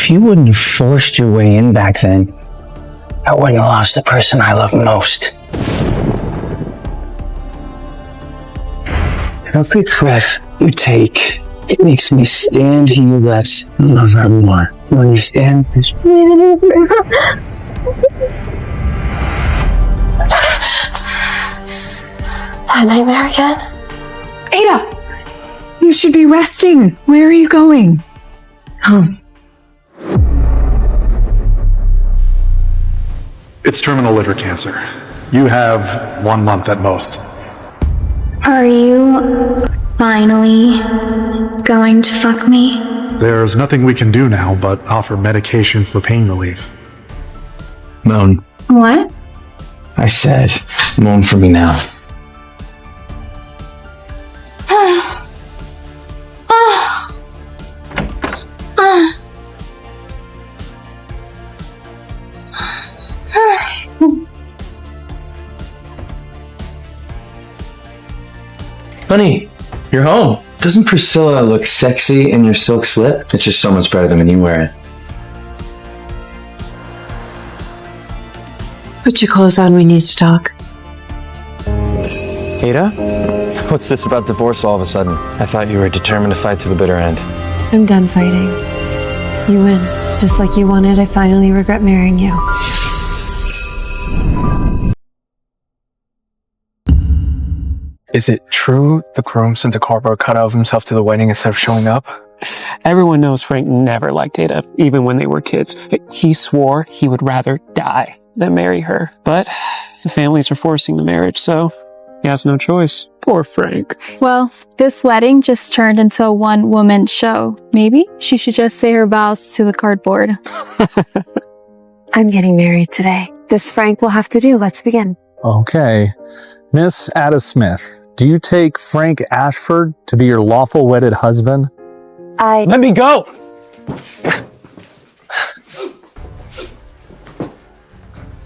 If you wouldn't have forced your way in back then, I wouldn't have lost the person I love most. Every breath you take, it makes me stand you less and love her more. You understand? That nightmare again? Ada! You should be resting. Where are you going? Come. It's terminal liver cancer. You have 1 month at most. Are you finally going to fuck me? There's nothing we can do now but offer medication for pain relief. Moan. What? I said, moan for me now. Honey, you're home. Doesn't Priscilla look sexy in your silk slip? It's just so much better than when you wear it. Put your clothes on, we need to talk. Ada? What's this about divorce all of a sudden? I thought you were determined to fight to the bitter end. I'm done fighting. You win. Just like you wanted, I finally regret marrying you. Is it true the groom sent a cardboard cutout of himself to the wedding instead of showing up? Everyone knows Frank never liked Ada, even when they were kids. He swore he would rather die than marry her. But the families are forcing the marriage, so he has no choice. Poor Frank. Well, this wedding just turned into a one-woman show. Maybe she should just say her vows to the cardboard. I'm getting married today. This Frank will have to do. Let's begin. Okay. Miss Ada Smith, do you take Frank Ashford to be your lawful wedded husband? Let me go!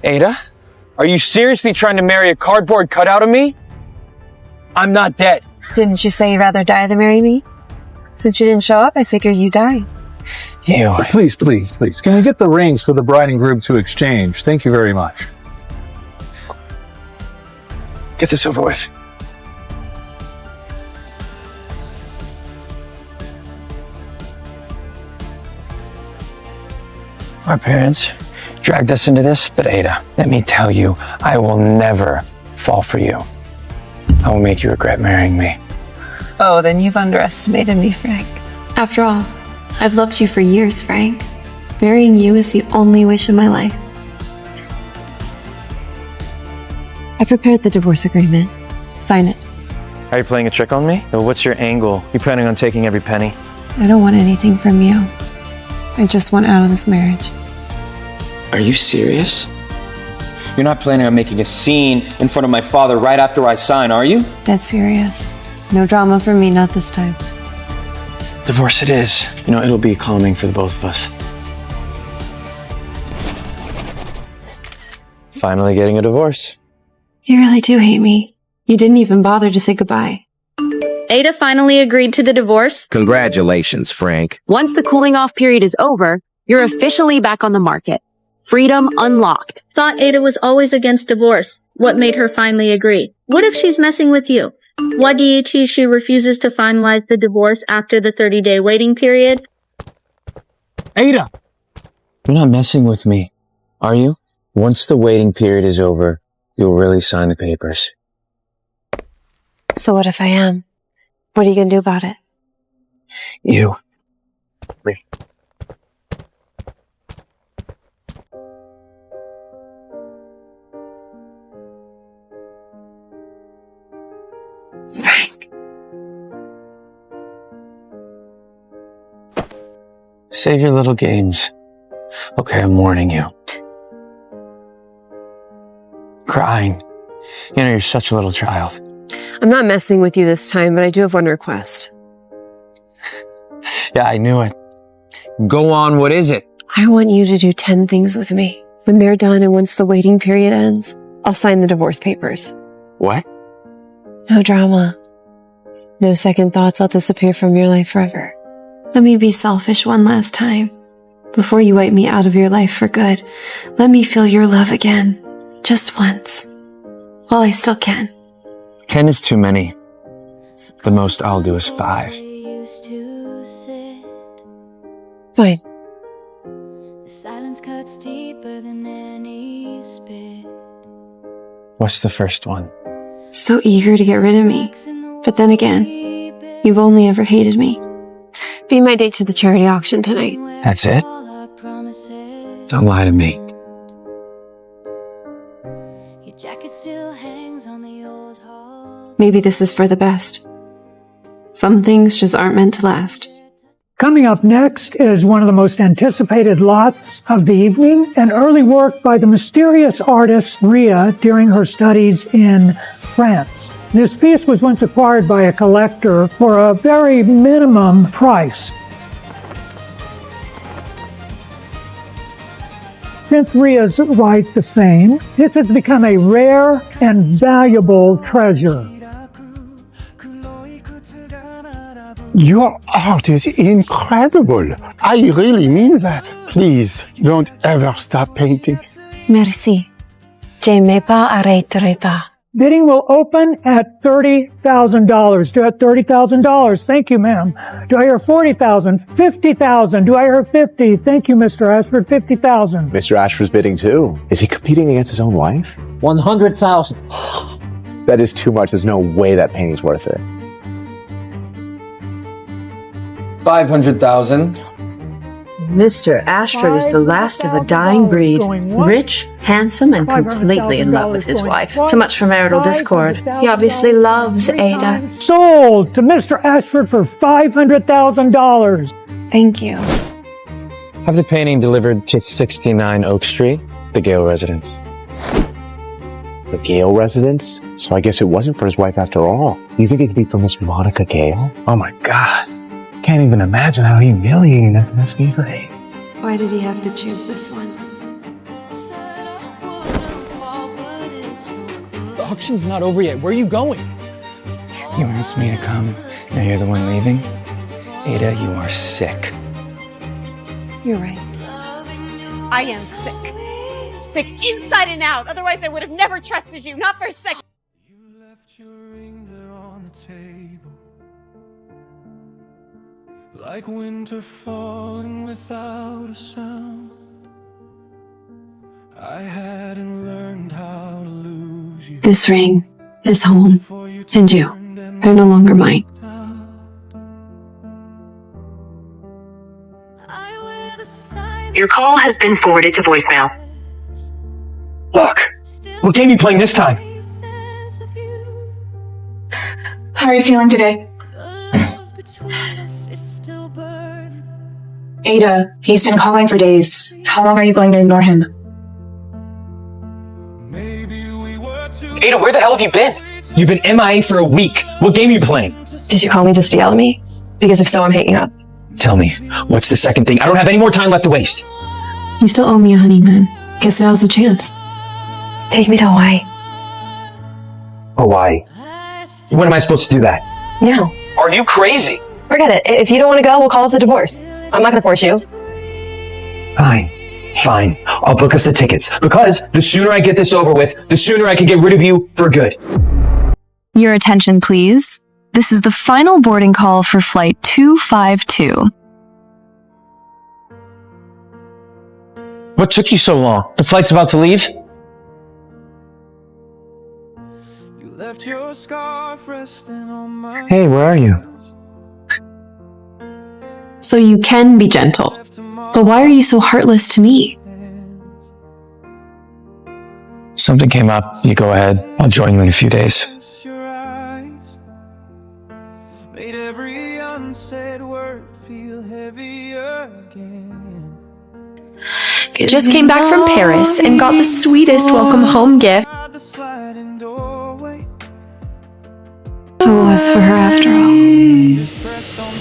Ada? Are you seriously trying to marry a cardboard cutout of me? I'm not dead. Didn't you say you'd rather die than marry me? Since you didn't show up, I figured you died. Ew. Please. Can we get the rings for the bride and groom to exchange? Thank you very much. Get this over with. Our parents dragged us into this, but Ada, let me tell you, I will never fall for you. I will make you regret marrying me. Oh, then you've underestimated me, Frank. After all, I've loved you for years, Frank. Marrying you is the only wish in my life. I prepared the divorce agreement. Sign it. Are you playing a trick on me? Or what's your angle? You planning on taking every penny? I don't want anything from you. I just want out of this marriage. Are you serious? You're not planning on making a scene in front of my father right after I sign, are you? Dead serious. No drama for me, not this time. Divorce it is. You know, it'll be calming for the both of us. Finally getting a divorce. You really do hate me. You didn't even bother to say goodbye. Ada finally agreed to the divorce. Congratulations, Frank. Once the cooling off period is over, you're officially back on the market. Freedom unlocked. Thought Ada was always against divorce. What made her finally agree? What if she's messing with you? Why do you choose she refuses to finalize the divorce after the 30-day waiting period? Ada! You're not messing with me, are you? Once the waiting period is over, you'll really sign the papers. So what if I am? What are you going to do about it? You. Me. Frank. Save your little games. Okay, I'm warning you. Crying. You know, you're such a little child. I'm not messing with you this time, but I do have one request. Yeah, I knew it. Go on, what is it? I want you to do 10 things with me. When they're done and once the waiting period ends, I'll sign the divorce papers. What? No drama. No second thoughts. I'll disappear from your life forever. Let me be selfish one last time. Before you wipe me out of your life for good, let me feel your love again. Just once. While I still can. 10 is too many. The most I'll do is 5. Fine. The silence cuts deeper than any spit. What's the first one? So eager to get rid of me. But then again, you've only ever hated me. Be my date to the charity auction tonight. That's it? Don't lie to me. Your jacket still hangs on the old hall. Maybe this is for the best. Some things just aren't meant to last. Coming up next is one of the most anticipated lots of the evening, an early work by the mysterious artist Ria during her studies in France. This piece was once acquired by a collector for a very minimum price. Since Ria's rise to fame, this has become a rare and valuable treasure. Your art is incredible. I really mean that. Please, don't ever stop painting. Merci. Je ne m'arrêterai pas. Bidding will open at $30,000. Do I have $30,000? Thank you, ma'am. Do I hear $40,000? $50,000. Do I hear $50,000? Thank you, Mr. Ashford. $50,000. Mr. Ashford's bidding too. Is he competing against his own wife? $100,000. That is too much. There's no way that painting's worth it. $500,000. Mr. Ashford is the last of a dying breed. Rich, handsome, and completely in love with his wife. So much for marital discord. He obviously loves Ada. Sold to Mr. Ashford for $500,000. Thank you. Have the painting delivered to 69 Oak Street, the Gale residence. The Gale residence? So I guess it wasn't for his wife after all. You think it could be for Miss Monica Gale? Oh my God. Can't even imagine how humiliating this must be for me. Why did he have to choose this one? The auction's not over yet. Where are you going? You asked me to come. Now you're the one leaving? Ada, you are sick. You're right. I am sick. Sick inside and out. Otherwise, I would have never trusted you. Not for a second. You left your ring there on the table. Like winter falling without a sound. I hadn't learned how to lose you. This ring, this home, and you, they're no longer mine. Your call has been forwarded to voicemail. Look, what game are you playing this time? How are you feeling today? Ada, he's been calling for days. How long are you going to ignore him? Ada, where the hell have you been? You've been MIA for a week. What game are you playing? Did you call me just to yell at me? Because if so, I'm hanging up. Tell me, what's the second thing? I don't have any more time left to waste. You still owe me a honeymoon. Guess now's the chance. Take me to Hawaii. Hawaii? When am I supposed to do that? Now. Are you crazy? Forget it. If you don't want to go, we'll call it the divorce. I'm not going to force you. Fine. I'll book us the tickets. Because the sooner I get this over with, the sooner I can get rid of you for good. Your attention, please. This is the final boarding call for Flight 252. What took you so long? The flight's about to leave? You left your scarf resting on my Hey, where are you? So you can be gentle. But why are you so heartless to me? Something came up. You go ahead. I'll join you in a few days. your eyes. Made every unsaid word feel heavier again. Just came back from Paris and got the sweetest welcome home gift. The sliding doorway. So it was for her after all. Pressed on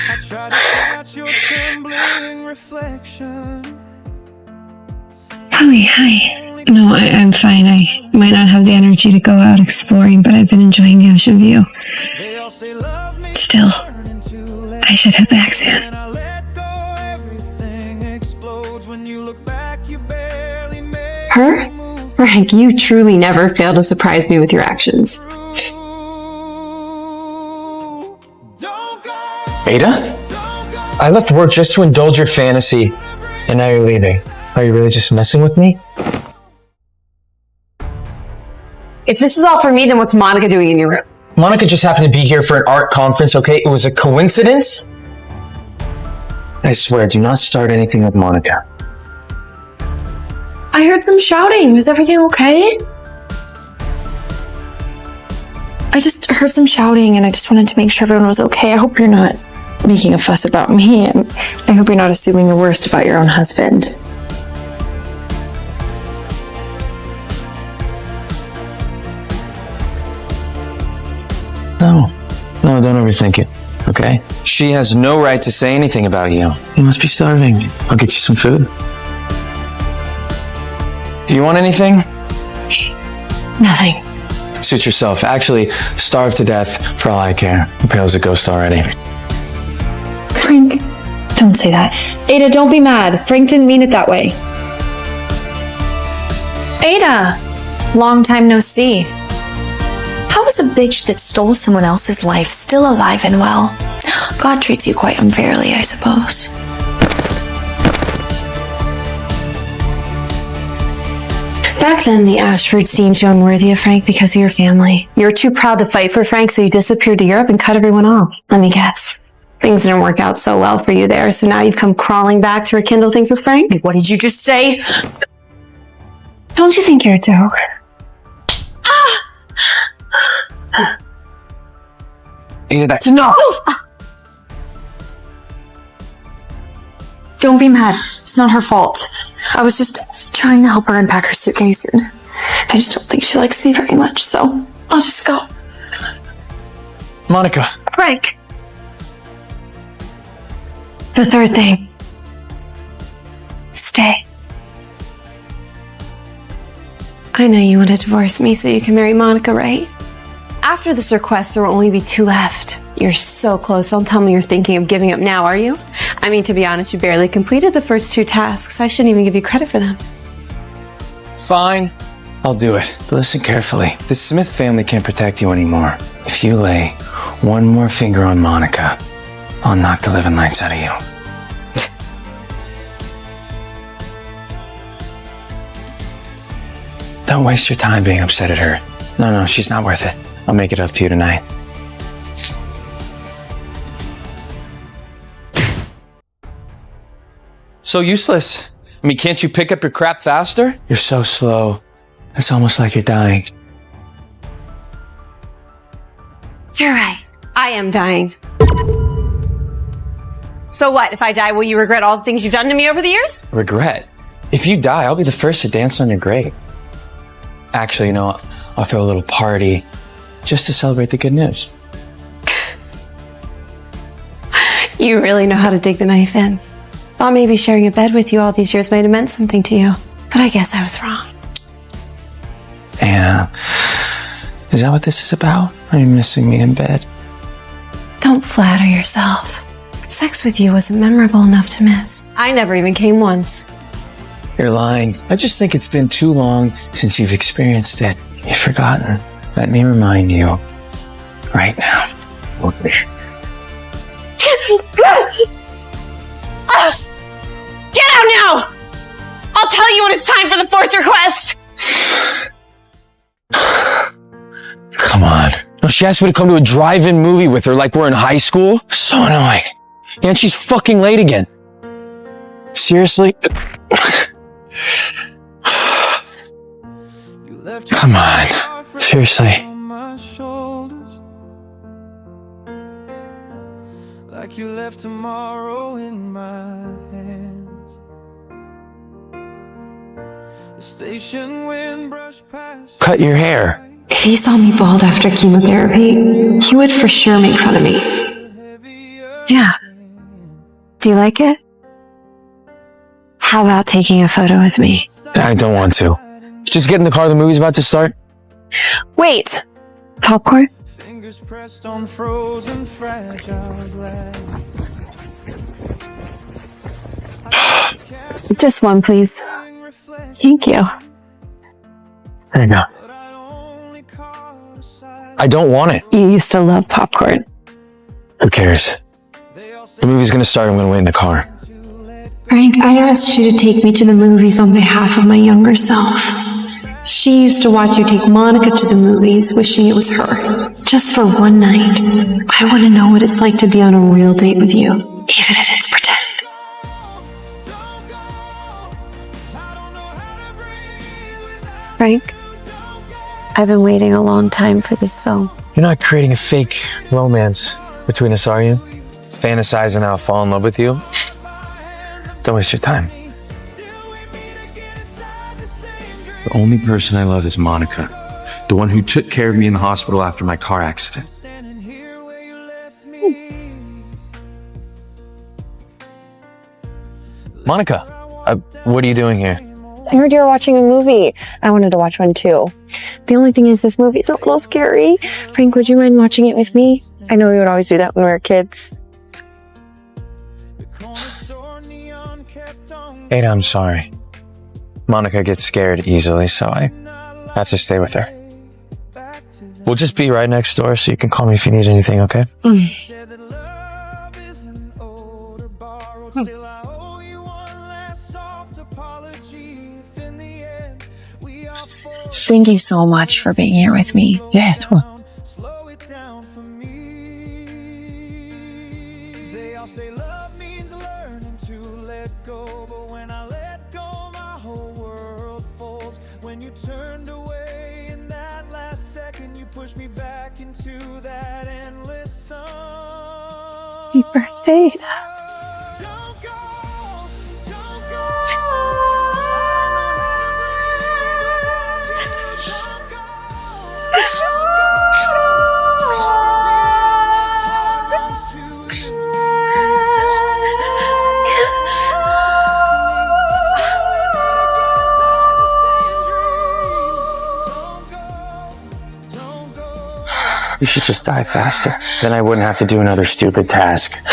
I try to catch your trembling reflection. Hi. No, I'm fine. I might not have the energy to go out exploring, but I've been enjoying the ocean view. They all say love me Still, I should head back soon. Her? Frank, you truly never fail to surprise me with your actions. Ada? I left work just to indulge your fantasy, and now you're leaving. Are you really just messing with me? If this is all for me, then what's Monica doing in your room? Monica just happened to be here for an art conference, okay? It was a coincidence? I swear, do not start anything with Monica. I heard some shouting. Is everything okay? I just heard some shouting and I just wanted to make sure everyone was okay. I hope you're not making a fuss about me, and I hope you're not assuming the worst about your own husband. No, don't overthink it, okay? She has no right to say anything about you. You must be starving. I'll get you some food. Do you want anything? Nothing. Suit yourself. Actually, starve to death for all I care. You're pale as a ghost already. Frank, don't say that. Ada, don't be mad. Frank didn't mean it that way. Ada, long time no see. How is a bitch that stole someone else's life still alive and well? God treats you quite unfairly, I suppose. Back then, the Ashfords deemed you unworthy of Frank because of your family. You were too proud to fight for Frank, so you disappeared to Europe and cut everyone off. Let me guess. Things didn't work out so well for you there, so now you've come crawling back to rekindle things with Frank? What did you just say? Don't you think you're a joke? Ada, that's enough! Don't be mad. It's not her fault. I was just trying to help her unpack her suitcase, and I just don't think she likes me very much, so I'll just go. Monica. Frank. The third thing. Stay. I know you want to divorce me so you can marry Monica, right? After this request, there will only be 2 left. You're so close. Don't tell me you're thinking of giving up now, are you? I mean, to be honest, you barely completed the first 2 tasks. I shouldn't even give you credit for them. Fine. I'll do it. But listen carefully. The Smith family can't protect you anymore. If you lay one more finger on Monica, I'll knock the living lights out of you. Don't waste your time being upset at her. No, she's not worth it. I'll make it up to you tonight. So useless. I mean, can't you pick up your crap faster? You're so slow. It's almost like you're dying. You're right. I am dying. So what? If I die, will you regret all the things you've done to me over the years? Regret? If you die, I'll be the first to dance on your grave. Actually, I'll throw a little party just to celebrate the good news. You really know how to dig the knife in. Thought maybe sharing a bed with you all these years might have meant something to you. But I guess I was wrong. Anna, is that what this is about? Are you missing me in bed? Don't flatter yourself. Sex with you wasn't memorable enough to miss. I never even came once. You're lying. I just think it's been too long since you've experienced it. You've forgotten. Let me remind you right now. Get out now! I'll tell you when it's time for the 4th request! Come on. No, she asked me to come to a drive-in movie with her like we're in high school. So annoying. Yeah, and she's fucking late again. Seriously? Come on. Seriously. Like you left tomorrow in my hands. The station wind brushed past. Cut your hair. If he saw me bald after chemotherapy, he would for sure make fun of me. Yeah. Do you like it? How about taking a photo with me? I don't want to. Just get in the car, the movie's about to start. Wait. Popcorn? fingers pressed on frozen fragile glass. Just one, please. Thank you. There you go. I don't want it. You used to love popcorn. Who cares? The movie's gonna start. I'm gonna wait in the car. Frank, I asked you to take me to the movies on behalf of my younger self. She used to watch you take Monica to the movies, wishing it was her. Just for one night. I want to know what it's like to be on a real date with you, even if it's pretend. Frank, I've been waiting a long time for this film. You're not creating a fake romance between us, are you? Fantasizing how I'll fall in love with you? Don't waste your time. The only person I love is Monica. The one who took care of me in the hospital after my car accident. Monica, what are you doing here? I heard you were watching a movie. I wanted to watch one too. The only thing is this movie's a little scary. Frank, would you mind watching it with me? I know we would always do that when we were kids. Ada, I'm sorry. Monica gets scared easily, so I have to stay with her. We'll just be right next door, so you can call me if you need anything, okay? Thank you so much for being here with me. Yeah, totally. Happy birthday. You should just die faster. Then I wouldn't have to do another stupid task.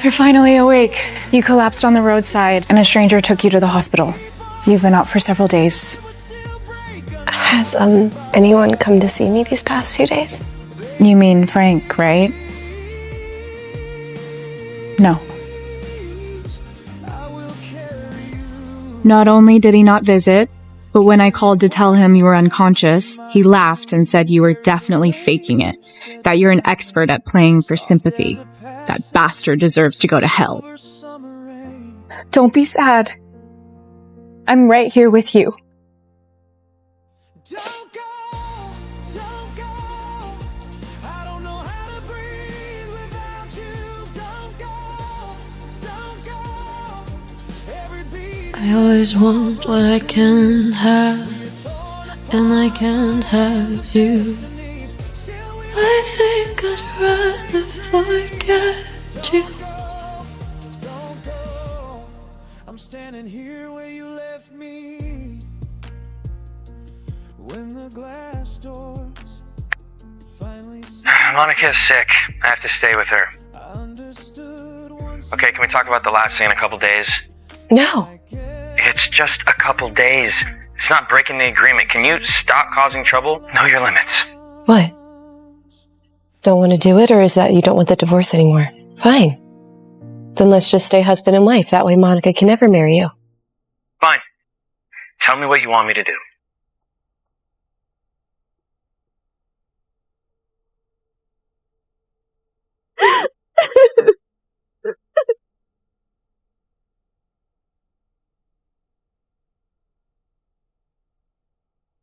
You're finally awake. You collapsed on the roadside and a stranger took you to the hospital. You've been out for several days. Has anyone come to see me these past few days? You mean Frank, right? No. Not only did he not visit, but when I called to tell him you were unconscious, he laughed and said you were definitely faking it, that you're an expert at playing for sympathy. That bastard deserves to go to hell. Don't be sad. I'm right here with you. I always want what I can't have, and I can't have you. I think I'd rather forget you. I'm standing here where you left me when the glass doors finally. Monica's sick. I have to stay with her. Okay, can we talk about the last thing in a couple days? No. It's just a couple days. It's not breaking the agreement. Can you stop causing trouble? Know your limits. What? Don't want to do it, or is that you don't want the divorce anymore? Fine. Then let's just stay husband and wife. That way Monica can never marry you. Fine. Tell me what you want me to do.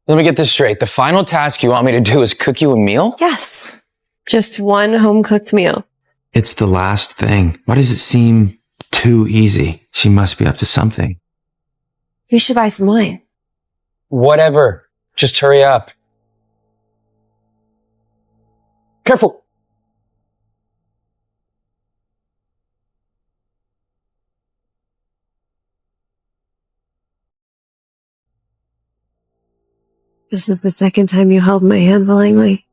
Let me get this straight. The final task you want me to do is cook you a meal? Yes. Just one home-cooked meal. It's the last thing. Why does it seem too easy? She must be up to something. You should buy some wine. Whatever. Just hurry up. Careful. This is the second time you held my hand willingly.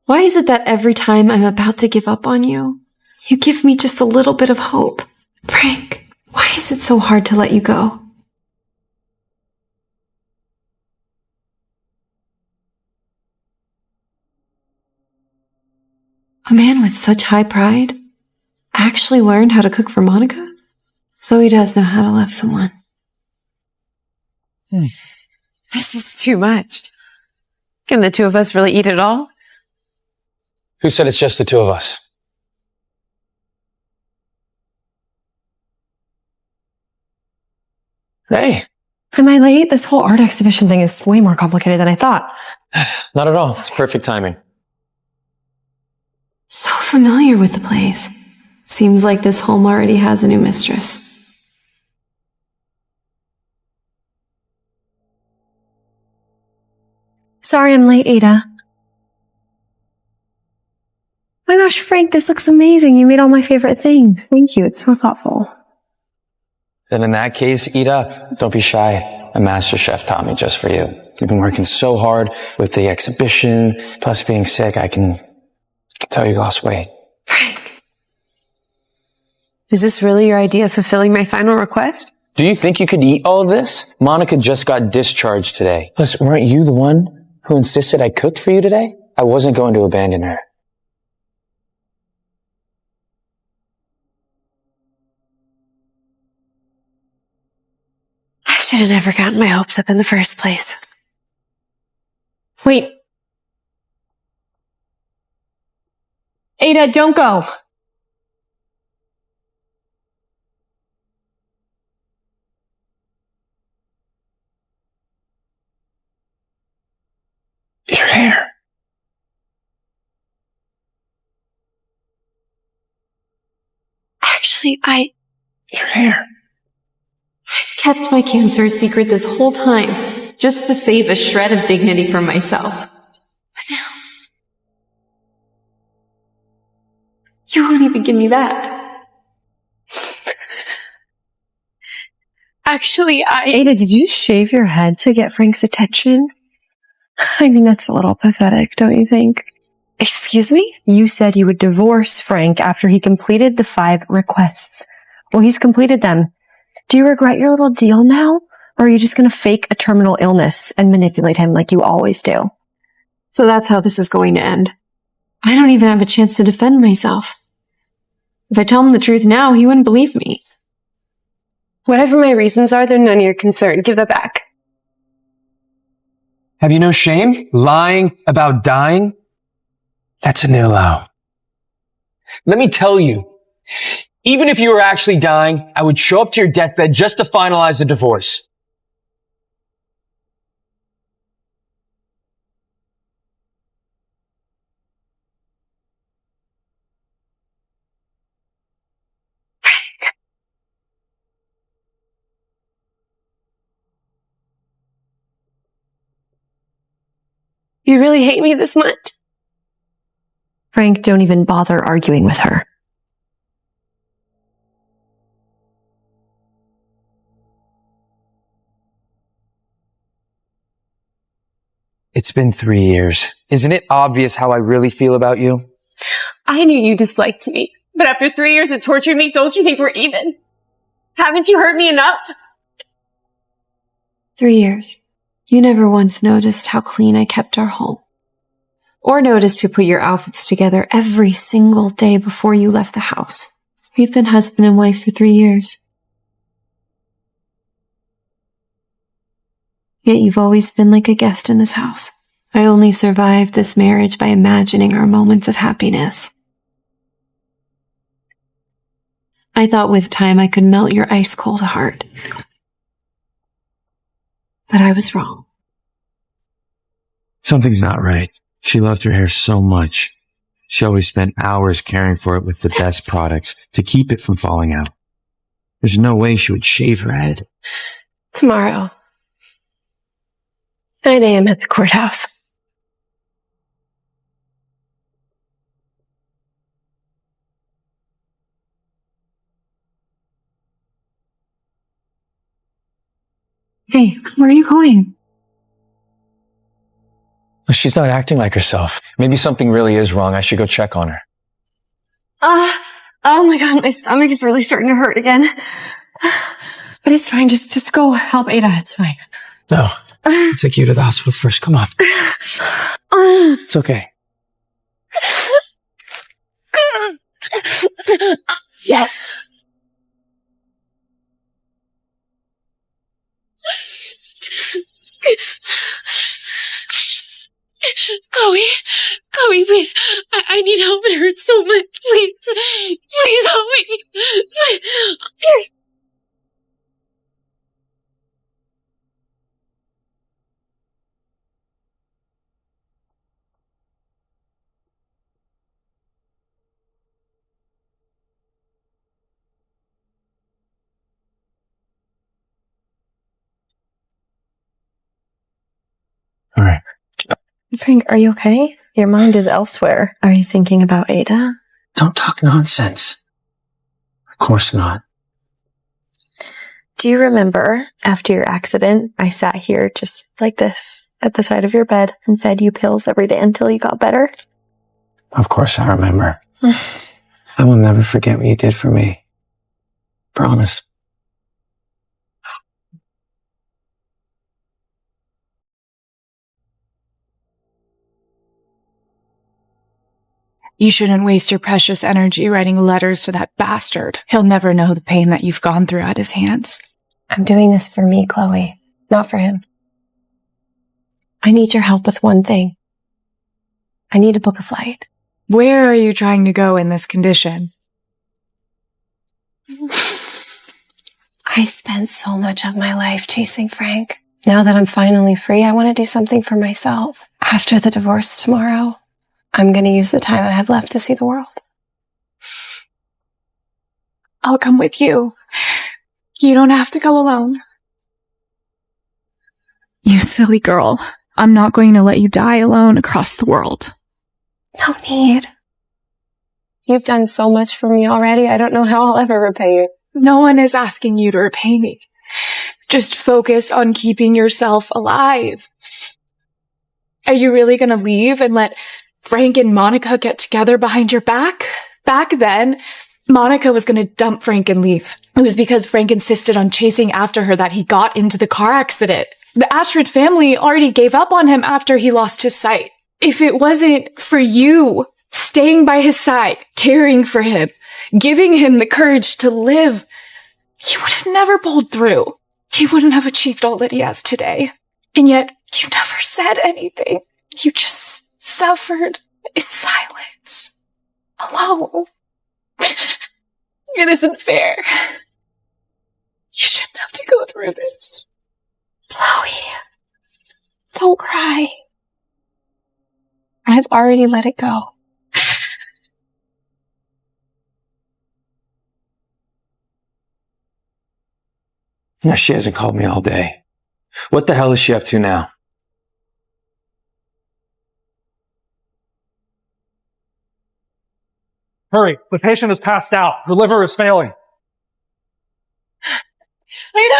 Why is it that every time I'm about to give up on you, you give me just a little bit of hope? Frank, why is it so hard to let you go? A man with such high pride actually learned how to cook for Monica? So he does know how to love someone. This is too much. Can the two of us really eat it all? Who said it's just the two of us? Hey. Am I late? This whole art exhibition thing is way more complicated than I thought. Not at all. It's perfect timing. So familiar with the place. Seems like this home already has a new mistress. Sorry I'm late, Ada. My gosh, Frank, this looks amazing. You made all my favorite things. Thank you. It's so thoughtful. Then in that case, Ida, don't be shy. A master chef taught me just for you. You've been working so hard with the exhibition, plus being sick, I can tell you lost weight. Frank. Is this really your idea of fulfilling my final request? Do you think you could eat all of this? Monica just got discharged today. Plus, weren't you the one who insisted I cooked for you today? I wasn't going to abandon her. I should have never gotten my hopes up in the first place. Wait. Ada, don't go. Your hair. Actually, Your hair. I've kept my cancer a secret this whole time, just to save a shred of dignity for myself. But now, you won't even give me that. Actually, Ada, did you shave your head to get Frank's attention? I mean, that's a little pathetic, don't you think? Excuse me? You said you would divorce Frank after he completed the 5 requests. Well, he's completed them. Do you regret your little deal now? Or are you just going to fake a terminal illness and manipulate him like you always do? So that's how this is going to end. I don't even have a chance to defend myself. If I tell him the truth now, he wouldn't believe me. Whatever my reasons are, they're none of your concern. Give that back. Have you no shame? Lying about dying? That's a new low. Let me tell you, even if you were actually dying, I would show up to your deathbed just to finalize the divorce. You really hate me this much? Frank, don't even bother arguing with her. It's been 3 years. Isn't it obvious how I really feel about you? I knew you disliked me, but after 3 years of torturing me, don't you think we're even? Haven't you hurt me enough? 3 years. You never once noticed how clean I kept our home. Or noticed who put your outfits together every single day before you left the house. We've been husband and wife for 3 years. Yet you've always been like a guest in this house. I only survived this marriage by imagining our moments of happiness. I thought with time I could melt your ice-cold heart. But I was wrong. Something's not right. She loved her hair so much. She always spent hours caring for it with the best products to keep it from falling out. There's no way she would shave her head. Tomorrow, 9 a.m. at the courthouse. Hey, where are you going? She's not acting like herself. Maybe something really is wrong. I should go check on her. Oh my god, my stomach is really starting to hurt again. But it's fine, just go help Ada, it's fine. No. I'll take you to the hospital first. Come on. It's okay. Yeah. Chloe, please. I need help. It hurts so much. Please help me. Here. All right. Frank, are you okay? Your mind is elsewhere. Are you thinking about Ada? Don't talk nonsense. Of course not. Do you remember, after your accident, I sat here just like this, at the side of your bed, and fed you pills every day until you got better? Of course I remember. I will never forget what you did for me. Promise. You shouldn't waste your precious energy writing letters to that bastard. He'll never know the pain that you've gone through at his hands. I'm doing this for me, Chloe, not for him. I need your help with one thing. I need to book a flight. Where are you trying to go in this condition? I spent so much of my life chasing Frank. Now that I'm finally free, I want to do something for myself. After the divorce tomorrow, I'm going to use the time I have left to see the world. I'll come with you. You don't have to go alone. You silly girl. I'm not going to let you die alone across the world. No need. You've done so much for me already. I don't know how I'll ever repay you. No one is asking you to repay me. Just focus on keeping yourself alive. Are you really going to leave and let Frank and Monica get together behind your back? Back then, Monica was going to dump Frank and leave. It was because Frank insisted on chasing after her that he got into the car accident. The Astrid family already gave up on him after he lost his sight. If it wasn't for you staying by his side, caring for him, giving him the courage to live, he would have never pulled through. He wouldn't have achieved all that he has today. And yet, you never said anything. You just suffered in silence. Alone. It isn't fair. You shouldn't have to go through this. Chloe, don't cry. I've already let it go. No, she hasn't called me all day. What the hell is she up to now? Hurry, the patient is passed out. Her liver is failing. Ada!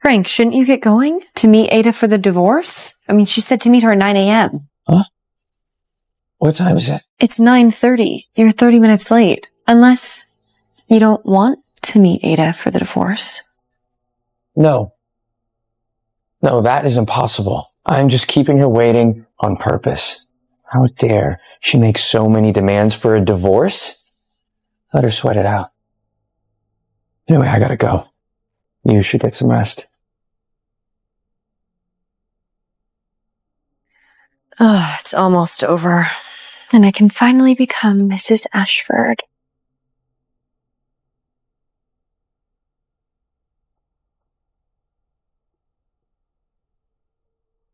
Frank, shouldn't you get going to meet Ada for the divorce? I mean, she said to meet her at 9 a.m. Huh? What time is it? It's 9:30. You're 30 minutes late. Unless you don't want to meet Ada for the divorce. No. No, that is impossible. I'm just keeping her waiting on purpose. How dare she make so many demands for a divorce? Let her sweat it out. Anyway, I gotta go. You should get some rest. Oh, it's almost over. And I can finally become Mrs. Ashford.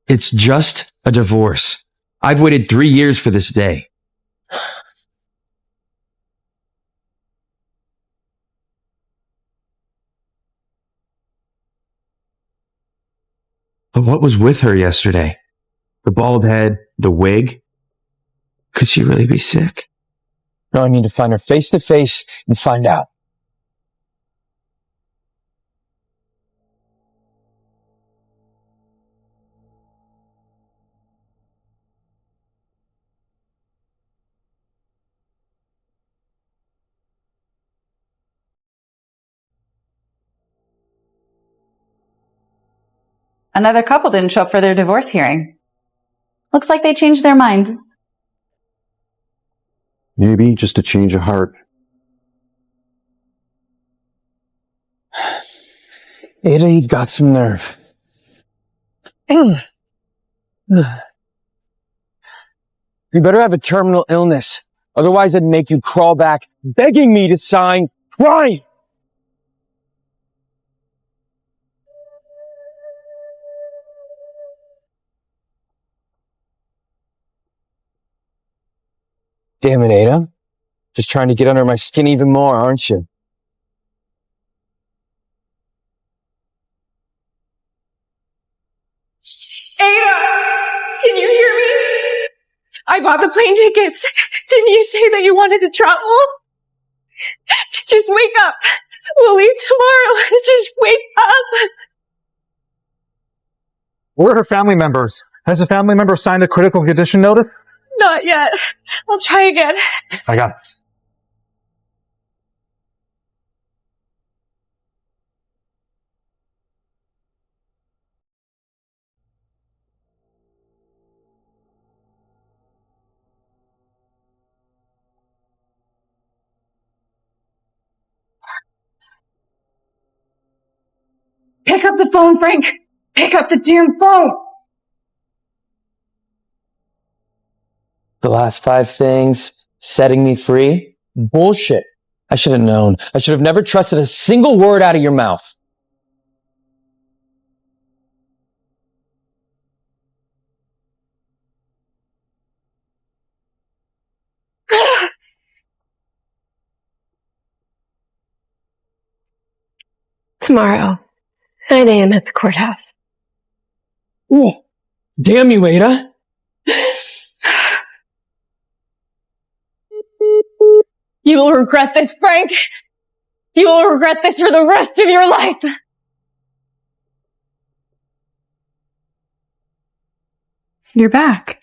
It's just a divorce. I've waited 3 years for this day. But what was with her yesterday? The bald head, the wig? Could she really be sick? Now I need to find her face to face and find out. Another couple didn't show up for their divorce hearing. Looks like they changed their mind. Maybe just a change of heart. Ada, you've got some nerve. You better have a terminal illness. Otherwise, I'd make you crawl back, begging me to sign, crying. Damn it, Ada. Just trying to get under my skin even more, aren't you? Ada! Can you hear me? I bought the plane tickets. Didn't you say that you wanted to travel? Just wake up. We'll leave tomorrow. Just wake up. Where are her family members? Has a family member signed the critical condition notice? Not yet. I'll try again. I got it. Pick up the phone, Frank. Pick up the damn phone. The last 5 things, setting me free? Bullshit. I should have known. I should have never trusted a single word out of your mouth. Tomorrow, 9 a.m. at the courthouse. Ooh. Damn you, Ada. You will regret this, Frank. You will regret this for the rest of your life. You're back.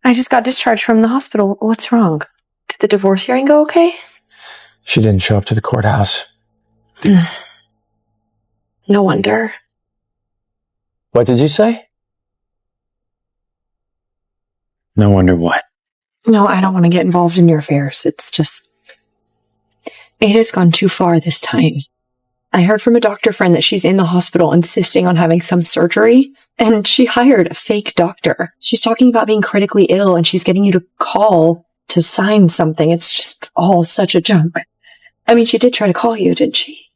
I just got discharged from the hospital. What's wrong? Did the divorce hearing go okay? She didn't show up to the courthouse. No wonder. What did you say? No wonder what. No, I don't want to get involved in your affairs. It's just... Ada's gone too far this time. I heard from a doctor friend that she's in the hospital insisting on having some surgery, and she hired a fake doctor. She's talking about being critically ill, and she's getting you to call to sign something. It's just all such a jump. I mean, she did try to call you, didn't she?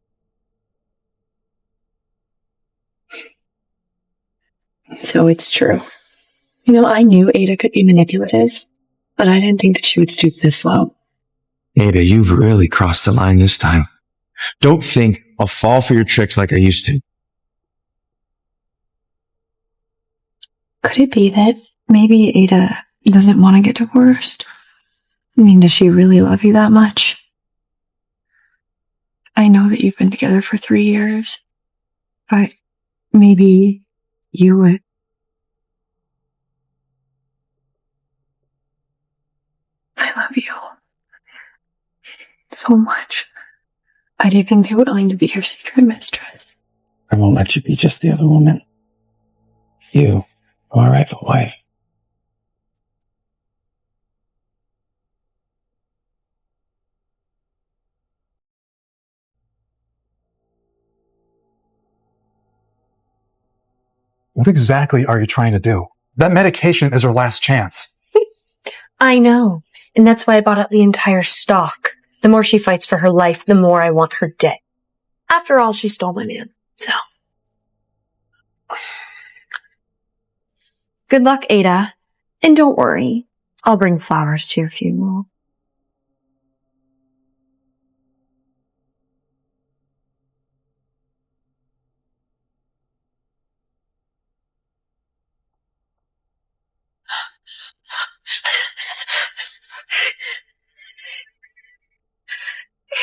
So it's true. You know, I knew Ada could be manipulative, but I didn't think that she would stoop this low. Ada, you've really crossed the line this time. Don't think I'll fall for your tricks like I used to. Could it be that maybe Ada doesn't want to get divorced? I mean, does she really love you that much? I know that you've been together for 3 years, but maybe you would. I love you so much. I'd even be willing to be your secret mistress. I won't let you be just the other woman. You are a rightful wife. What exactly are you trying to do? That medication is her last chance. I know. And that's why I bought out the entire stock. The more she fights for her life, the more I want her dead. After all, she stole my man. So. Good luck, Ada. And don't worry. I'll bring flowers to your funeral.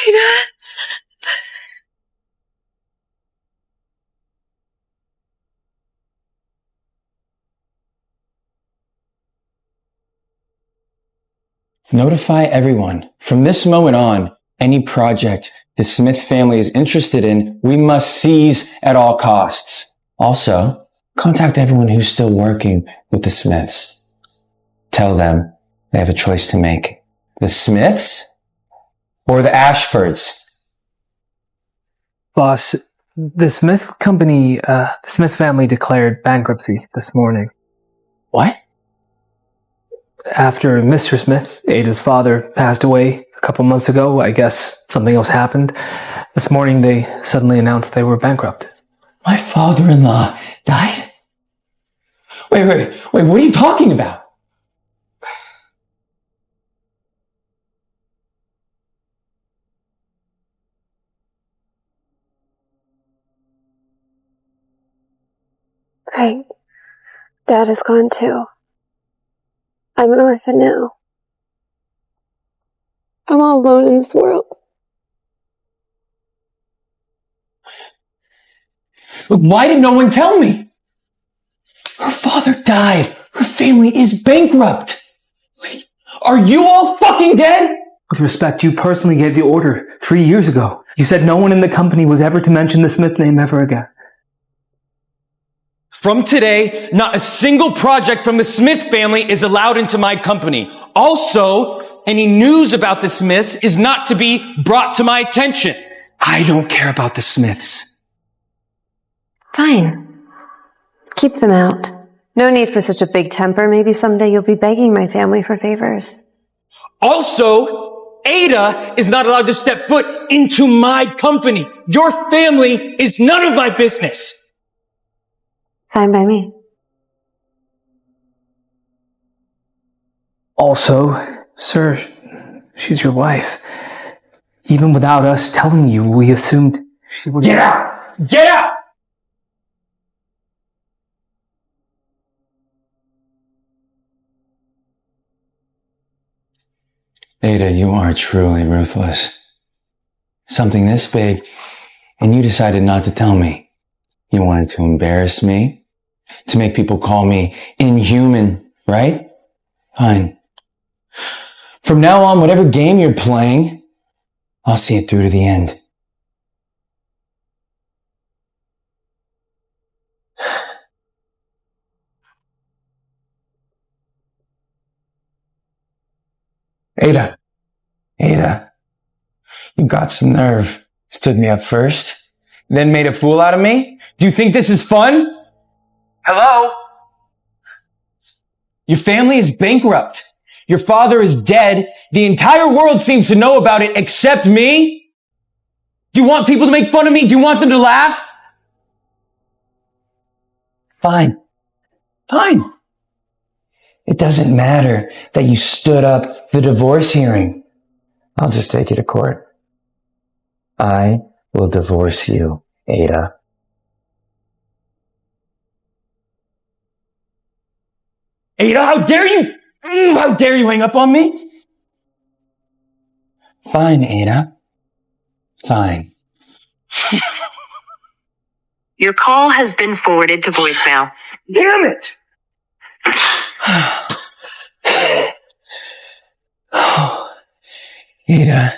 Ada. Notify everyone. From this moment on, any project the Smith family is interested in, we must seize at all costs. Also, contact everyone who's still working with the Smiths. Tell them they have a choice to make. The Smiths or the Ashfords? Boss, the Smith company, the Smith family declared bankruptcy this morning. What? After Mr. Smith, Ada's father, passed away a couple months ago, I guess something else happened. This morning they suddenly announced they were bankrupt. My father-in-law died? Wait, what are you talking about? Right. Dad is gone too. I'm an orphan now. I'm all alone in this world. Look, why did no one tell me? Her father died. Her family is bankrupt. Wait, are you all fucking dead? With respect, you personally gave the order 3 years ago. You said no one in the company was ever to mention the Smith name ever again. From today, not a single project from the Smith family is allowed into my company. Also, any news about the Smiths is not to be brought to my attention. I don't care about the Smiths. Fine. Keep them out. No need for such a big temper. Maybe someday you'll be begging my family for favors. Also, Ada is not allowed to step foot into my company. Your family is none of my business. Fine by me. Also, sir, she's your wife. Even without us telling you, we assumed she would— Get out! Get out! Ada, you are truly ruthless. Something this big, and you decided not to tell me. You wanted to embarrass me, to make people call me inhuman, right? Fine. From now on, whatever game you're playing, I'll see it through to the end. Ada, you got some nerve. Stood me up first, then made a fool out of me? Do you think this is fun? Hello? Your family is bankrupt. Your father is dead. The entire world seems to know about it except me. Do you want people to make fun of me? Do you want them to laugh? Fine. It doesn't matter that you stood up the divorce hearing. I'll just take you to court. I will divorce you, Ada. Ada, how dare you? How dare you hang up on me? Fine, Ada. Fine. Your call has been forwarded to voicemail. Damn it! Ada,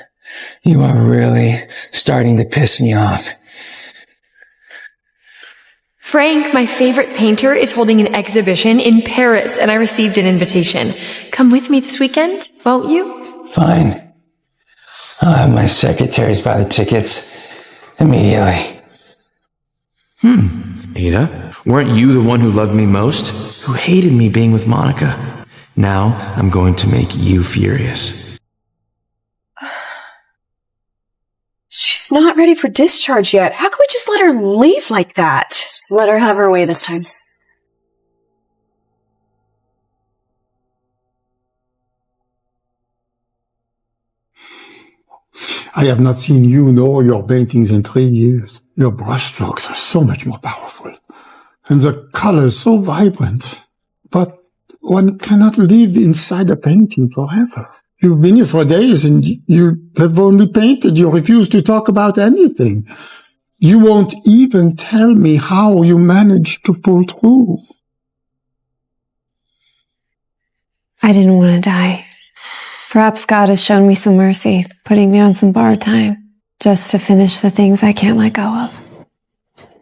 you are really starting to piss me off. Frank, my favorite painter, is holding an exhibition in Paris, and I received an invitation. Come with me this weekend, won't you? Fine. I'll have my secretaries buy the tickets immediately. Ada, weren't you the one who loved me most? Who hated me being with Monica? Now I'm going to make you furious. She's not ready for discharge yet. How can we just let her leave like that? Let her have her way this time. I have not seen you nor your paintings in 3 years. Your brushstrokes are so much more powerful, and the colors so vibrant. But One cannot live inside a painting forever. You've been here for days and you have only painted. You refuse to talk about anything. You won't even tell me how you managed to pull through. I didn't want to die. Perhaps God has shown me some mercy, putting me on some borrowed time, just to finish the things I can't let go of.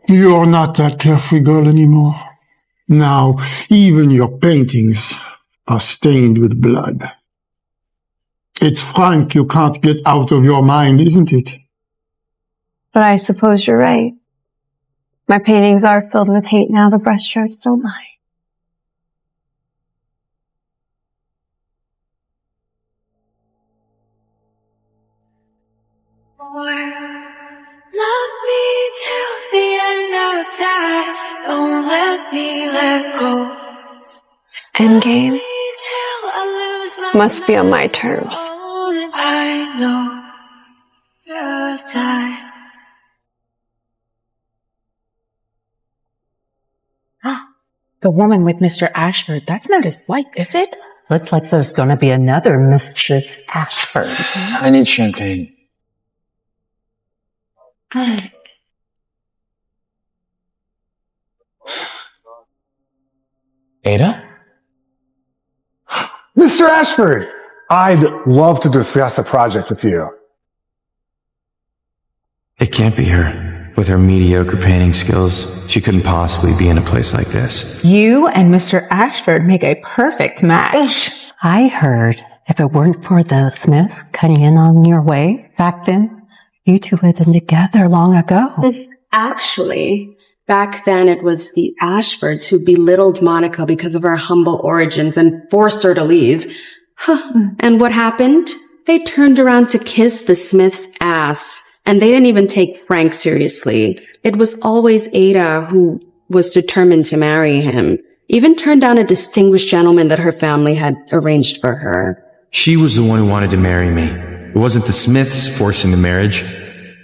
You're not that carefree girl anymore. Now, even your paintings are stained with blood. It's Frank you can't get out of your mind, isn't it? But I suppose you're right. My paintings are filled with hate now. The brushstrokes don't lie. Love me till the end of time. Don't let me let go. Endgame must be on my terms. I know your time. The woman with Mr. Ashford, that's not his wife, is it? Looks like there's going to be another Mrs. Ashford. I need champagne. Ada? Mr. Ashford, I'd love to discuss a project with you. It can't be her. With her mediocre painting skills, she couldn't possibly be in a place like this. You and Mr. Ashford make a perfect match. I heard if it weren't for the Smiths cutting in on your way back then, you two would have been together long ago. Actually, back then it was the Ashfords who belittled Monica because of her humble origins and forced her to leave. And what happened? They turned around to kiss the Smiths' ass. And they didn't even take Frank seriously. It was always Ada who was determined to marry him. Even turned down a distinguished gentleman that her family had arranged for her. She was the one who wanted to marry me. It wasn't the Smiths forcing the marriage.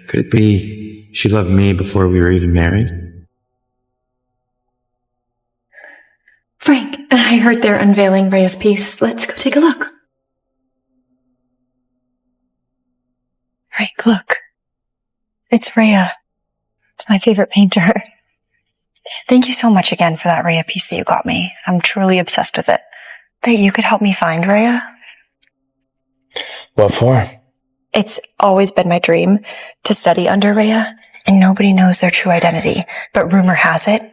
Could it be she loved me before we were even married? Frank, I heard they're unveiling Rhea's piece. Let's go take a look. Frank, look. It's Rhea. It's my favorite painter. Thank you so much again for that Rhea piece that you got me. I'm truly obsessed with it. That you could help me find Rhea? What for? It's always been my dream to study under Rhea, and nobody knows their true identity. But rumor has it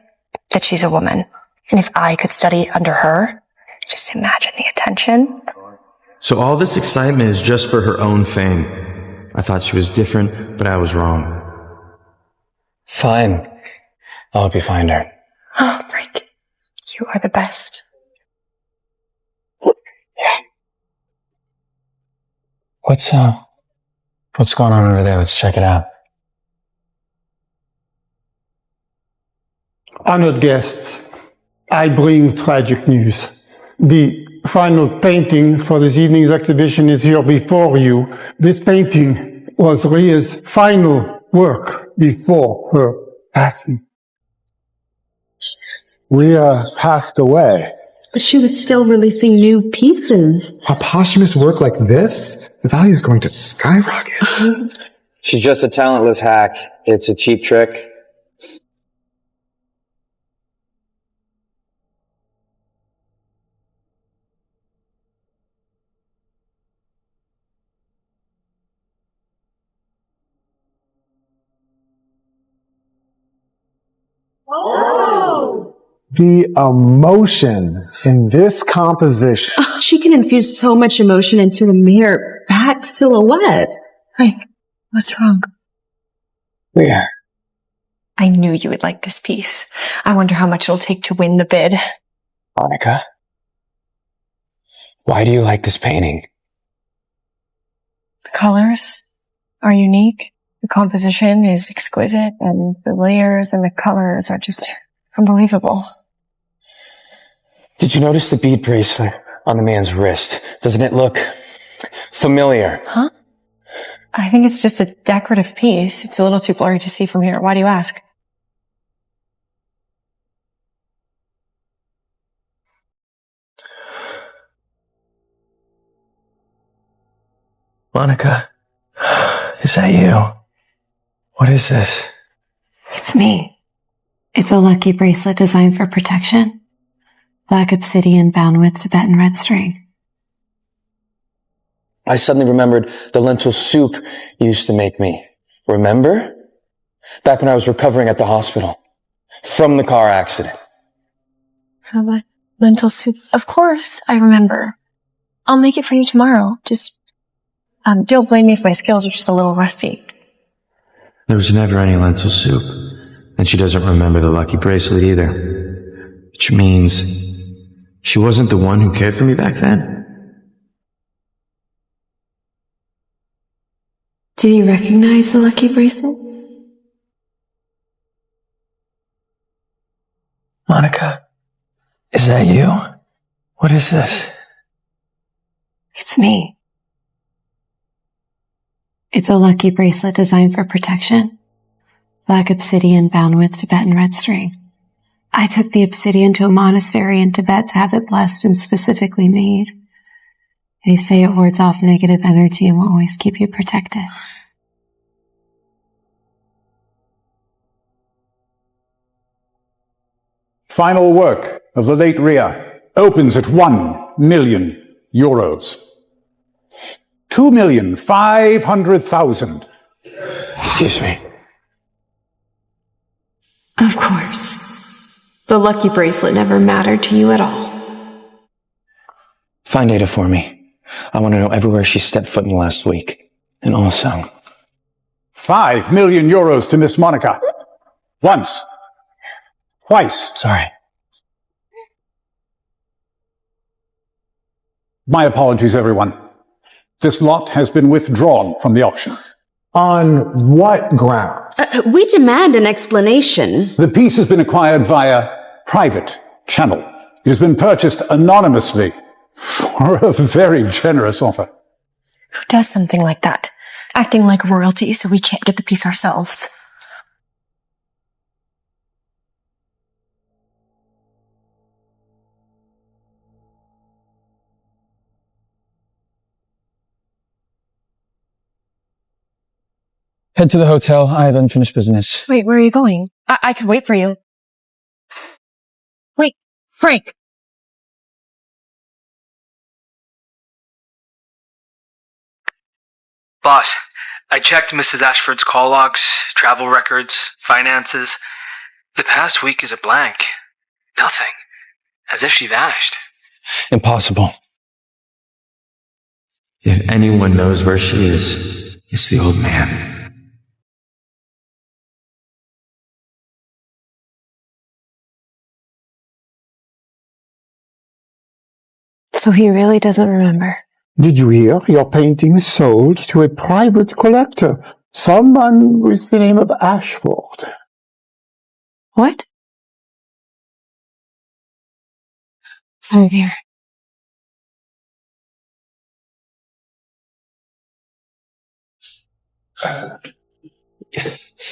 that she's a woman. And if I could study under her, just imagine the attention. So all this excitement is just for her own fame. I thought she was different, but I was wrong. Fine. I'll help you find her. Oh, Frank, you are the best. Yeah. What's going on over there? Let's check it out. Honored guests, I bring tragic news. The final painting for this evening's exhibition is here before you. This painting was Rhea's final work before her passing. Rhea passed away. But she was still releasing new pieces. A posthumous work like this, the value is going to skyrocket. She's just a talentless hack. It's a cheap trick. The emotion in this composition. Oh, she can infuse so much emotion into a mere back silhouette. Frank, what's wrong? Where? I knew you would like this piece. I wonder how much it'll take to win the bid. Monica? Why do you like this painting? The colors are unique. The composition is exquisite, and the layers and the colors are just unbelievable. Did you notice the bead bracelet on the man's wrist? Doesn't it look familiar? Huh? I think it's just a decorative piece. It's a little too blurry to see from here. Why do you ask? Monica, is that you? What is this? It's me. It's a lucky bracelet designed for protection. Black obsidian bound with Tibetan red string. I suddenly remembered the lentil soup you used to make me. Remember? Back when I was recovering at the hospital. From the car accident. Lentil soup. Of course, I remember. I'll make it for you tomorrow. Just, don't blame me if my skills are just a little rusty. There was never any lentil soup. And she doesn't remember the lucky bracelet either. Which means she wasn't the one who cared for me back then. Did you recognize the lucky bracelet? Monica, is that you? What is this? It's me. It's a lucky bracelet designed for protection. Black obsidian bound with Tibetan red string. I took the obsidian to a monastery in Tibet to have it blessed and specifically made. They say it wards off negative energy and will always keep you protected. Final work of the late Ria opens at 1 million euros. 2,500,000. Excuse me. Of course. The lucky bracelet never mattered to you at all. Find Ada for me. I want to know everywhere she stepped foot in the last week. And also... 5 million euros to Miss Monica. Once. Twice. Sorry. My apologies, everyone. This lot has been withdrawn from the auction. On what grounds? We demand an explanation. The piece has been acquired via private channel. It has been purchased anonymously for a very generous offer. Who does something like that? Acting like royalty so we can't get the piece ourselves. Head to the hotel. I have unfinished business. Wait, where are you going? I could wait for you. Wait, Frank! Boss, I checked Mrs. Ashford's call logs, travel records, finances. The past week is a blank. Nothing. As if she vanished. Impossible. If anyone knows where she is, it's the old man. So he really doesn't remember. Did you hear? Your painting sold to a private collector. Someone with the name of Ashford. What? Someone's here.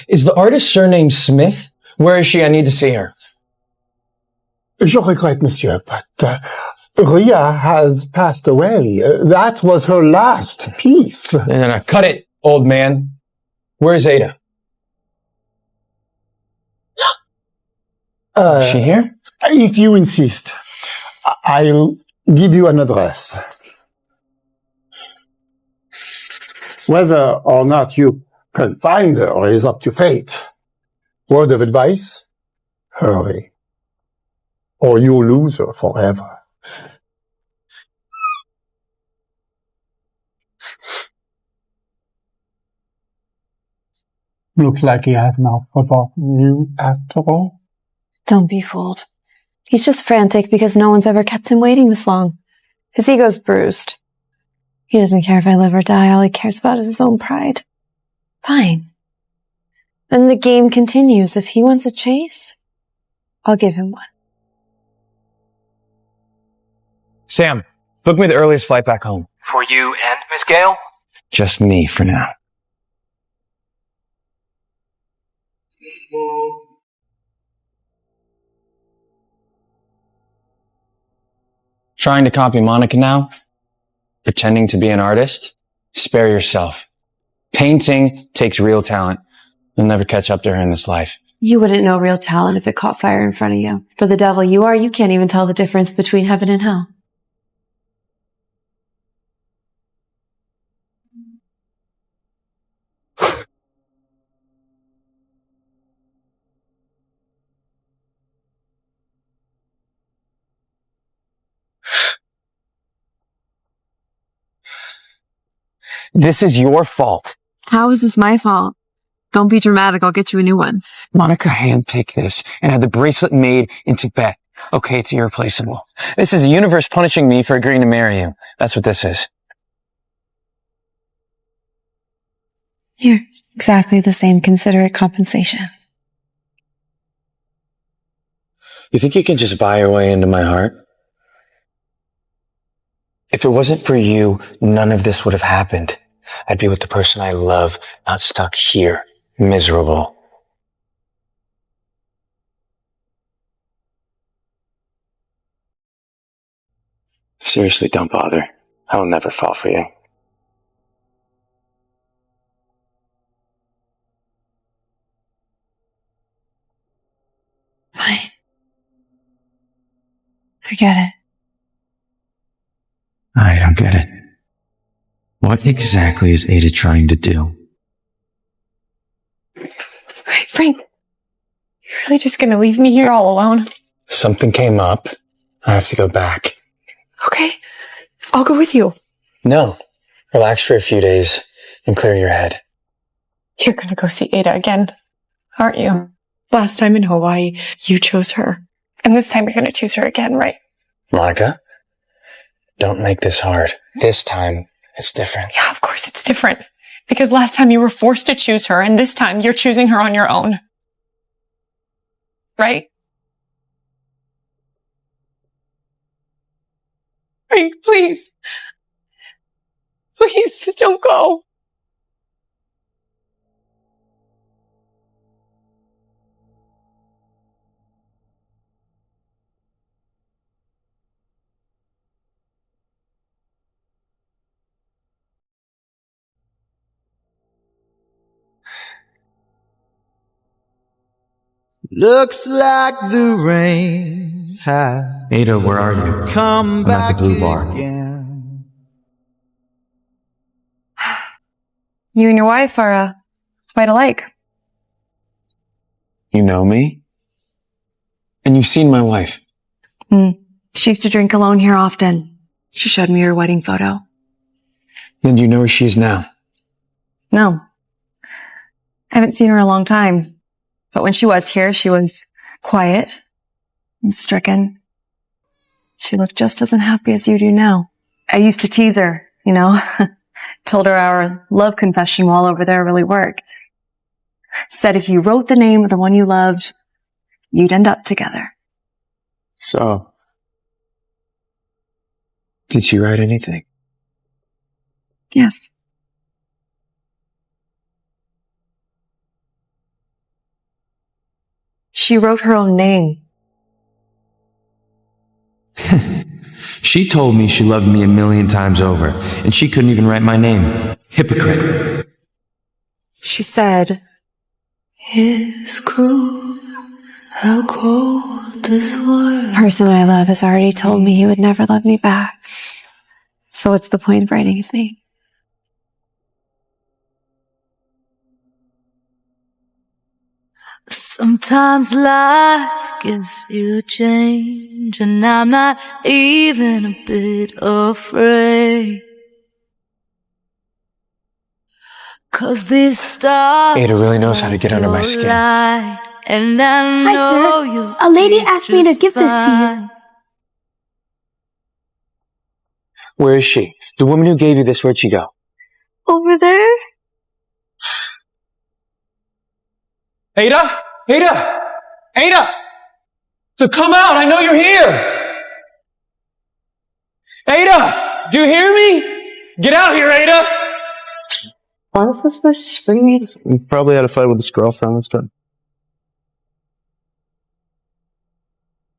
Is the artist's surname Smith? Where is she? I need to see her. Je regrette, monsieur, but Ria has passed away. That was her last piece. No, cut it, old man. Where's Ada? Is she here? If you insist, I'll give you an address. Whether or not you can find her is up to fate. Word of advice? Hurry. Or you'll lose her forever. Looks like he has not forgotten you after all. Don't be fooled. He's just frantic because no one's ever kept him waiting this long. His ego's bruised. He doesn't care if I live or die. All he cares about is his own pride. Fine. Then the game continues. If he wants a chase, I'll give him one. Sam, book me the earliest flight back home. For you and Miss Gale? Just me for now. Trying to copy Monica now? Pretending to be an artist? Spare yourself. Painting takes real talent. You'll never catch up to her in this life. You wouldn't know real talent if it caught fire in front of you. For the devil you are, you can't even tell the difference between heaven and hell. This is your fault. How is this my fault? Don't be dramatic. I'll get you a new one. Monica handpicked this and had the bracelet made in Tibet. Okay, it's irreplaceable. This is the universe punishing me for agreeing to marry you. That's what this is. You're exactly the same. Consider it compensation. You think you can just buy your way into my heart? If it wasn't for you, none of this would have happened. I'd be with the person I love, not stuck here, miserable. Seriously, don't bother. I will never fall for you. Fine. Forget it. I don't get it. What exactly is Ada trying to do? Wait, Frank, you're really just gonna leave me here all alone? Something came up. I have to go back. Okay, I'll go with you. No. Relax for a few days and clear your head. You're gonna go see Ada again, aren't you? Last time in Hawaii, you chose her. And this time you're gonna choose her again, right? Monica, don't make this hard. This time, it's different. Yeah, of course it's different. Because last time you were forced to choose her, and this time you're choosing her on your own. Right? Frank, please. Please, just don't go. Looks like the rain has Ada, where are you? come I'm back at the Blue Bar. again. You and your wife are quite alike. You know me? And you've seen my wife. She used to drink alone here often. She showed me her wedding photo. Then do you know where she is now? No. I haven't seen her in a long time. But when she was here, she was quiet and stricken. She looked just as unhappy as you do now. I used to tease her, you know. Told her our love confession while over there really worked. Said if you wrote the name of the one you loved, you'd end up together. So, did she write anything? Yes. She wrote her own name. She told me she loved me 1,000,000 times over, and she couldn't even write my name. Hypocrite. She said, "It's cruel how cold this world." The person I love has already told me he would never love me back. So what's the point of writing his name? Sometimes life gives you change, and I'm not even a bit afraid. 'Cause these stars Ada really knows how to get under my skin. light, and I Hi, know sir. you. A lady asked me to give this to you. Where is she? The woman who gave you this, where'd she go? Over there? Ada? Ada? Ada! So come out, I know you're here! Ada! Do you hear me? Get out here, Ada! Why is this supposed to spring me? He probably had a fight with his girlfriend. That's good.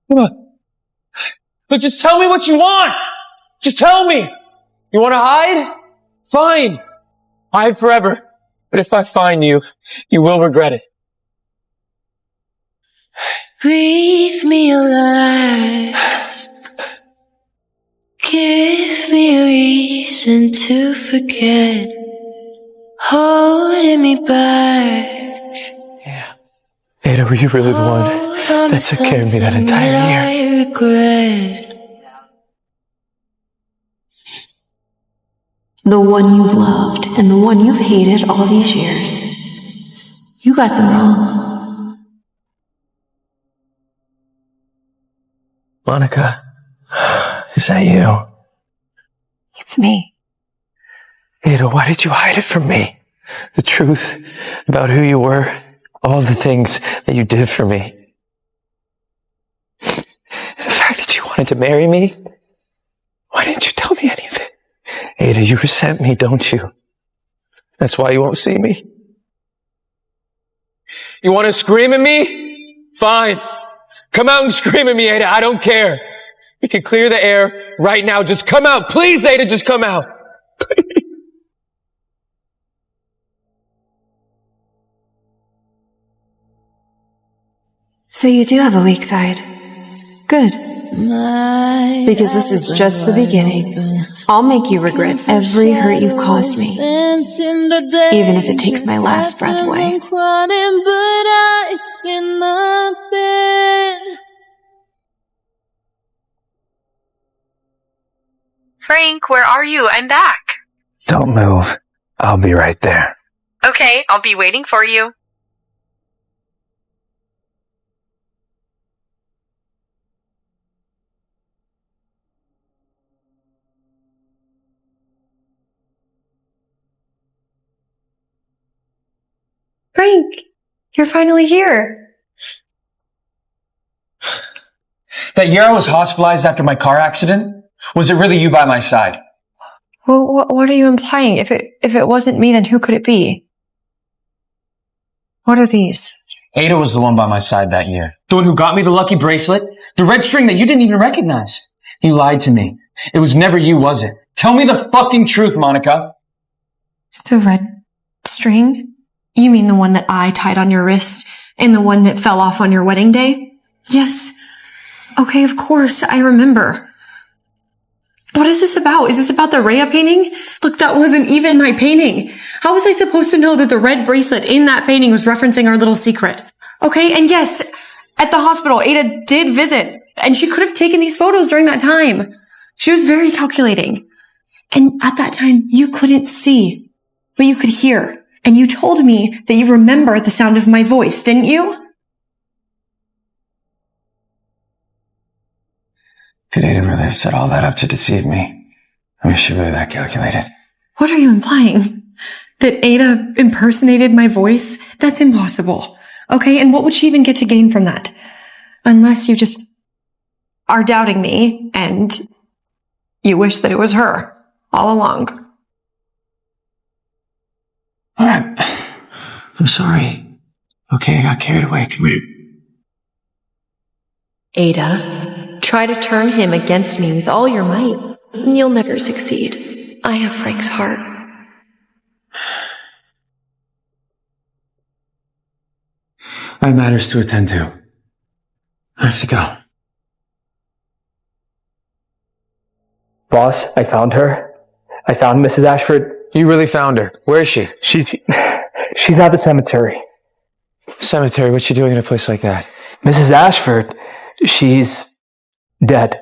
Come on. But just tell me what you want! Just tell me! You want to hide? Fine. Hide forever. But if I find you, you will regret it. Breathe me alive. Give me a reason to forget. Holding me back. Ada, were you really the one that took care of me that entire year? I regret. The one you've loved and the one you've hated all these years. You got them wrong. Monica, is that you? It's me. Ada, why did you hide it from me? The truth about who you were, all the things that you did for me. The fact that you wanted to marry me? Why didn't you tell me any of it? Ada, you resent me, don't you? That's why you won't see me. You want to scream at me? Fine. Come out and scream at me, Ada. I don't care. We can clear the air right now. Just come out. Please, Ada, just come out. So you do have a weak side. Good. Because this is just the beginning. I'll make you regret every hurt you've caused me. Even if it takes my last breath away. Frank, where are you? I'm back. Don't move. I'll be right there. Okay, I'll be waiting for you. Frank, you're finally here. That year I was hospitalized after my car accident, was it really you by my side? Well, what are you implying? If it wasn't me, then who could it be? What are these? Ada was the one by my side that year. The one who got me the lucky bracelet, the red string that you didn't even recognize. You lied to me. It was never you, was it? Tell me the fucking truth, Monica. The red string? You mean the one that I tied on your wrist and the one that fell off on your wedding day? Yes. Okay, of course, I remember. What is this about? Is this about the Rhea painting? Look, that wasn't even my painting. How was I supposed to know that the red bracelet in that painting was referencing our little secret? Okay, and yes, at the hospital, Ada did visit, and she could have taken these photos during that time. She was very calculating. And at that time, you couldn't see, but you could hear. And you told me that you remember the sound of my voice, didn't you? Could Ada really have set all that up to deceive me? I mean, is she really that calculated? What are you implying? That Ada impersonated my voice? That's impossible. Okay, and what would she even get to gain from that? Unless you just are doubting me and you wish that it was her all along. All right. I'm sorry. Okay, I got carried away. Come here. Ada, try to turn him against me with all your might, and you'll never succeed. I have Frank's heart. I have matters to attend to. I have to go. Boss, I found her. I found Mrs. Ashford. You really found her. Where is she? She's at the cemetery. Cemetery? What's she doing in a place like that? Mrs. Ashford, she's dead.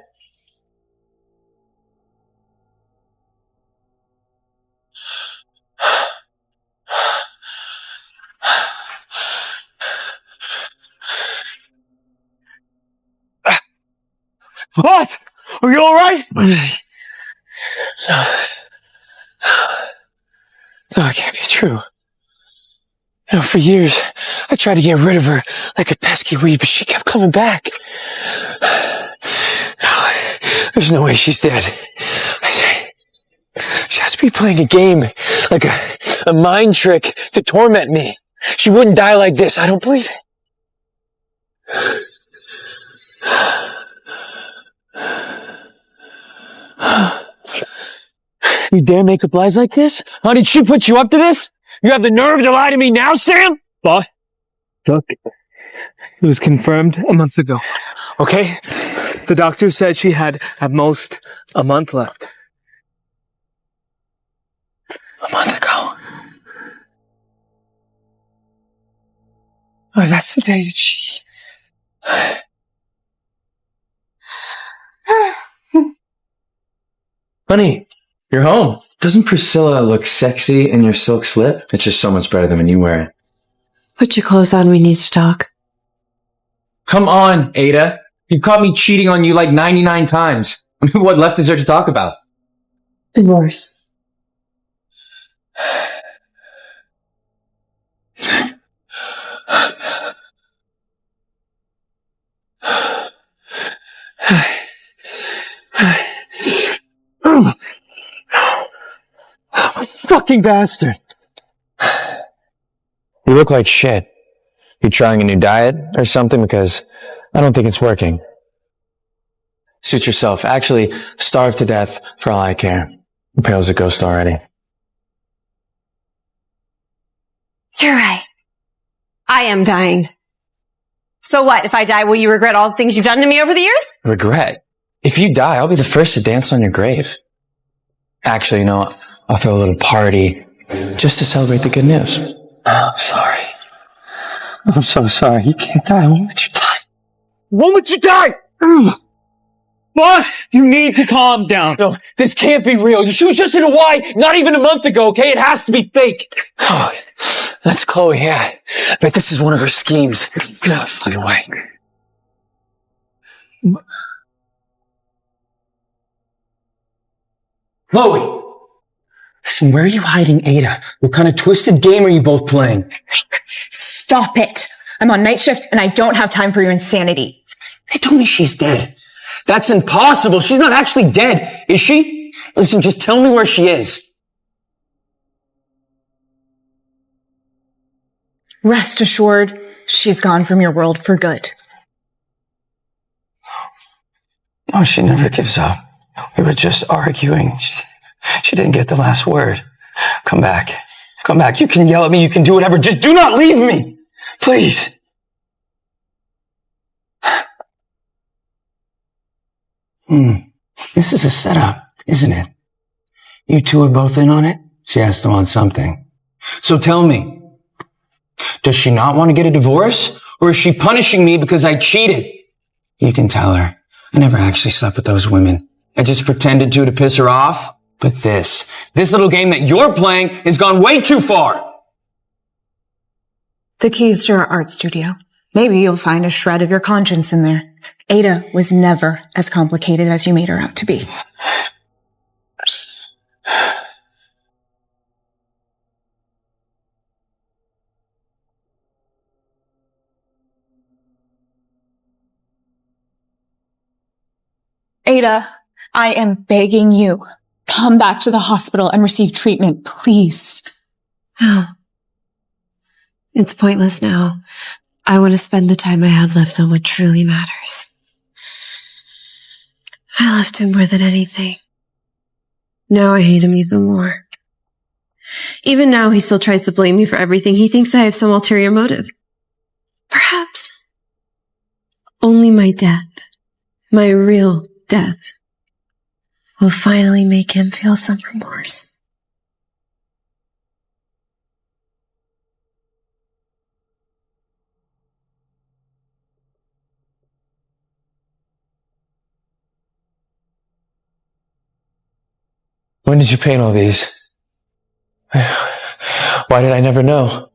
What? Are you alright? No, it can't be true. You know, for years, I tried to get rid of her like a pesky weed, but she kept coming back. No, there's no way she's dead. I say, she has to be playing a game, like a mind trick to torment me. She wouldn't die like this. I don't believe it. You dare make up lies like this? How did she put you up to this? You have the nerve to lie to me now, Sam? Boss, look, it was confirmed a month ago, okay? The doctor said she had, at most, a month left. A month ago. Oh, that's the day that she... Honey, you're home. Doesn't Priscilla look sexy in your silk slip? It's just so much better than when you wear it. Put your clothes on, we need to talk. Come on, Ada. You caught me cheating on you like 99 times. I mean, what left is there to talk about? Divorce. Fucking bastard. You look like shit. You trying a new diet or something? Because I don't think it's working. Suit yourself. Actually, starve to death for all I care. I'm pale as a ghost already. You're right. I am dying. So what? If I die, will you regret all the things you've done to me over the years? Regret? If you die, I'll be the first to dance on your grave. Actually, you know, I'll throw a little party just to celebrate the good news. Oh, I'm sorry. I'm so sorry. You can't die. Why would you die? Why would you die? Boss, you need to calm down. No, this can't be real. She was just in Hawaii not even a month ago, okay? It has to be fake. Oh, that's Chloe, yeah. I bet this is one of her schemes. Get out of the fucking way. Chloe! Listen, where are you hiding Ada? What kind of twisted game are you both playing? Stop it. I'm on night shift and I don't have time for your insanity. They told me she's dead. That's impossible. She's not actually dead, is she? Listen, just tell me where she is. Rest assured, she's gone from your world for good. Oh, she never gives up. We were just arguing. She didn't get the last word. Come back. Come back. You can yell at me. You can do whatever. Just do not leave me. Please. This is a setup, isn't it? You two are both in on it? She has to want something. So tell me, does she not want to get a divorce? Or is she punishing me because I cheated? You can tell her. I never actually slept with those women. I just pretended to piss her off. But this little game that you're playing has gone way too far. The keys to our art studio. Maybe you'll find a shred of your conscience in there. Ada was never as complicated as you made her out to be. Ada, I am begging you. Come back to the hospital and receive treatment, please. No. It's pointless now. I want to spend the time I have left on what truly matters. I loved him more than anything. Now I hate him even more. Even now, he still tries to blame me for everything. He thinks I have some ulterior motive. Perhaps. Only my death, my real death, will finally make him feel some remorse. When did you paint all these? Why did I never know?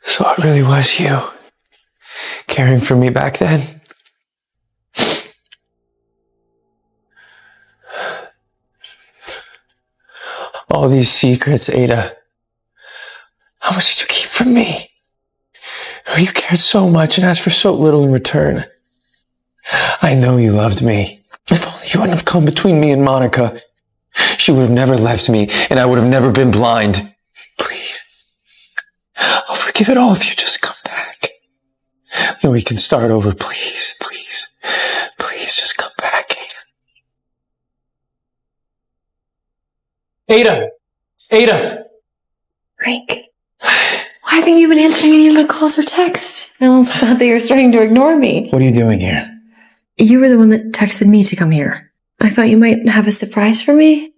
So it really was you caring for me back then? All these secrets, Ada. How much did you keep from me? You cared so much and asked for so little in return. I know you loved me. If only you wouldn't have come between me and Monica. She would have never left me, and I would have never been blind. Please. I'll forgive it all if you just come back. And we can start over, please, please. Ada! Ada! Frank, why haven't you been answering any of my calls or texts? I almost thought that you were starting to ignore me. What are you doing here? You were the one that texted me to come here. I thought you might have a surprise for me.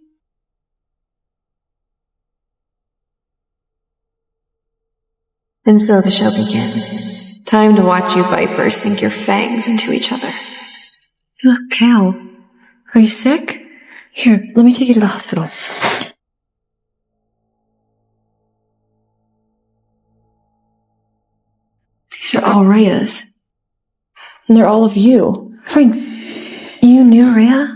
And so the show begins. Time to watch you vipers sink your fangs into each other. You look pale. Are you sick? Here, let me take you to the hospital. These are all Rhea's. And they're all of you. Frank, you knew Rhea?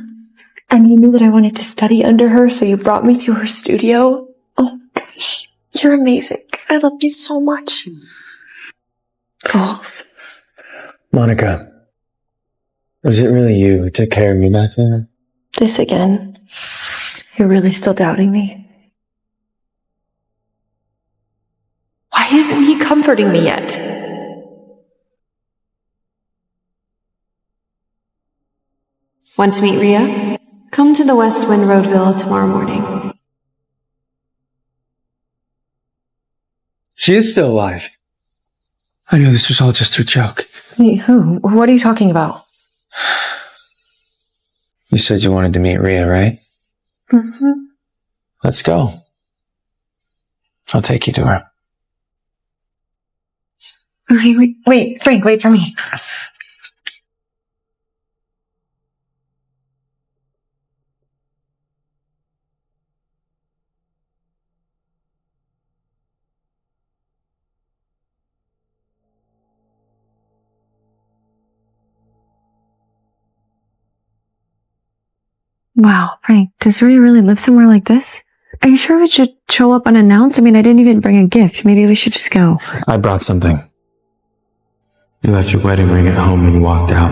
And you knew that I wanted to study under her, so you brought me to her studio? Oh my gosh. You're amazing. I love you so much. Fools. Monica, was it really you who took care of me back then? This again. You're really still doubting me? Why isn't he comforting me yet? Want to meet Rhea? Come to the West Wind Road Villa tomorrow morning. She is still alive. I knew this was all just her joke. Who? What are you talking about? You said you wanted to meet Rhea, right? Mm-hmm. Let's go. I'll take you to her. Wait, Frank, wait for me. Wow, Frank, does Rhea really live somewhere like this? Are you sure we should show up unannounced? I mean, I didn't even bring a gift. Maybe we should just go. I brought something. You left your wedding ring at home when you walked out.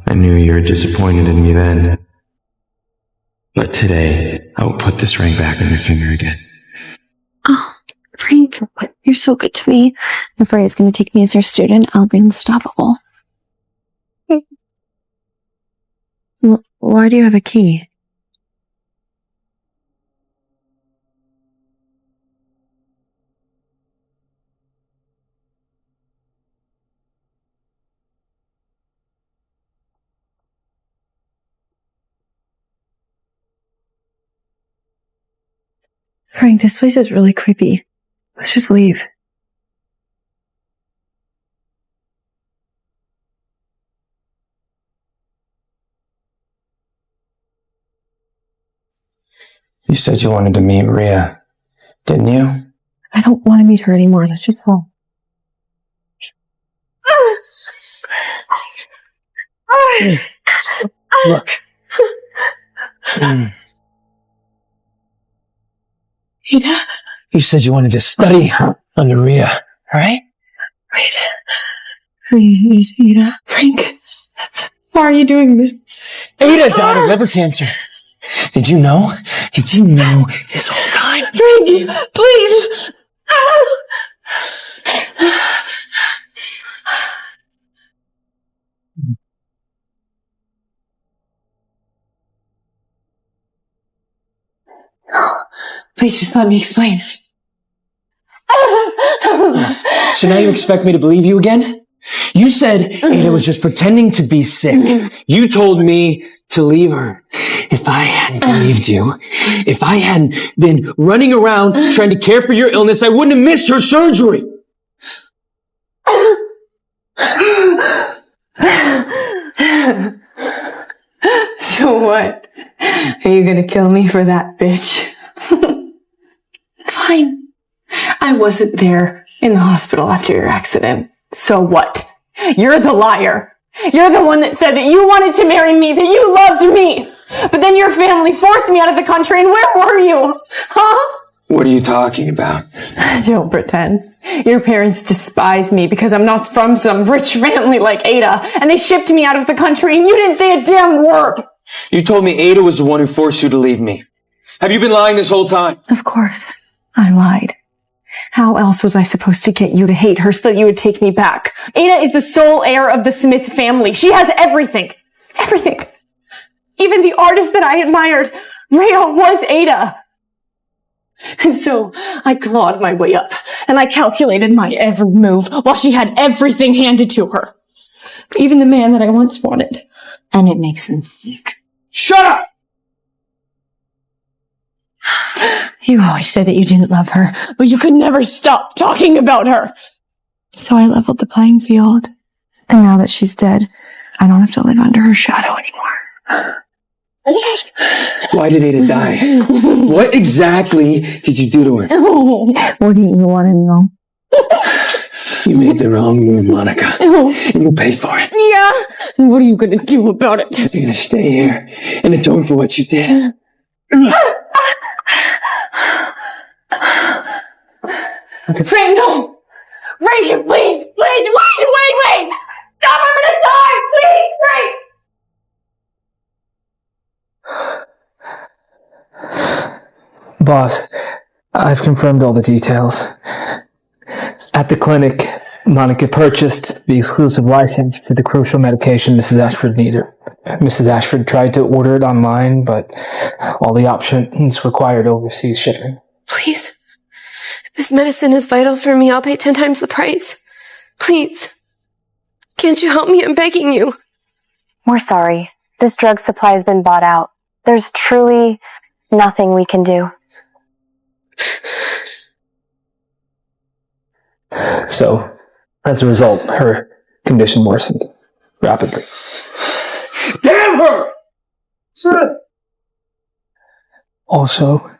I knew you were disappointed in me then. But today, I will put this ring back on your finger again. Oh, Frank, you're so good to me. If Rhea's going to take me as her student, I'll be unstoppable. Why do you have a key? Frank, this place is really creepy. Let's just leave. You said you wanted to meet Rhea, didn't you? I don't want to meet her anymore. Let's just go. Look. Ada? You said you wanted to study under Rhea, right? Wait. Is Ada? Frank, why are you doing this? Ada's died of liver cancer. Did you know? Did you know this whole time? Frank, please! Please just let me explain. So now you expect me to believe you again? You said Ada was just pretending to be sick. You told me to leave her. If I hadn't believed you, if I hadn't been running around trying to care for your illness, I wouldn't have missed her surgery. So what? Are you gonna kill me for that, bitch? Fine. I wasn't there in the hospital after your accident. So what? You're the liar. You're the one that said that you wanted to marry me, that you loved me. But then your family forced me out of the country, and where were you? Huh? What are you talking about? Don't pretend. Your parents despise me because I'm not from some rich family like Ada, and they shipped me out of the country, and you didn't say a damn word. You told me Ada was the one who forced you to leave me. Have you been lying this whole time? Of course. I lied. How else was I supposed to get you to hate her so that you would take me back? Ada is the sole heir of the Smith family. She has everything. Everything. Even the artist that I admired, Rhea, was Ada. And so I clawed my way up, and I calculated my every move while she had everything handed to her. Even the man that I once wanted. And it makes me sick. Shut up! You always said that you didn't love her, but you could never stop talking about her. So I leveled the playing field. And now that she's dead, I don't have to live under her shadow anymore. Why did Ada die? What exactly did you do to her? What do you want to know? You made the wrong move, Monica. And you paid for it. Yeah? And what are you going to do about it? You're going to stay here and atone for what you did. Frank, no! Frank, please! Wait! Stop, I'm gonna die! Please, Frank! Boss, I've confirmed all the details. At the clinic, Monica purchased the exclusive license for the crucial medication Mrs. Ashford needed. Mrs. Ashford tried to order it online, but all the options required overseas shipping. Please. This medicine is vital for me. I'll pay 10 times the price. Please. Can't you help me? I'm begging you. We're sorry. This drug supply has been bought out. There's truly nothing we can do. So, as a result, her condition worsened rapidly. Damn her! Also,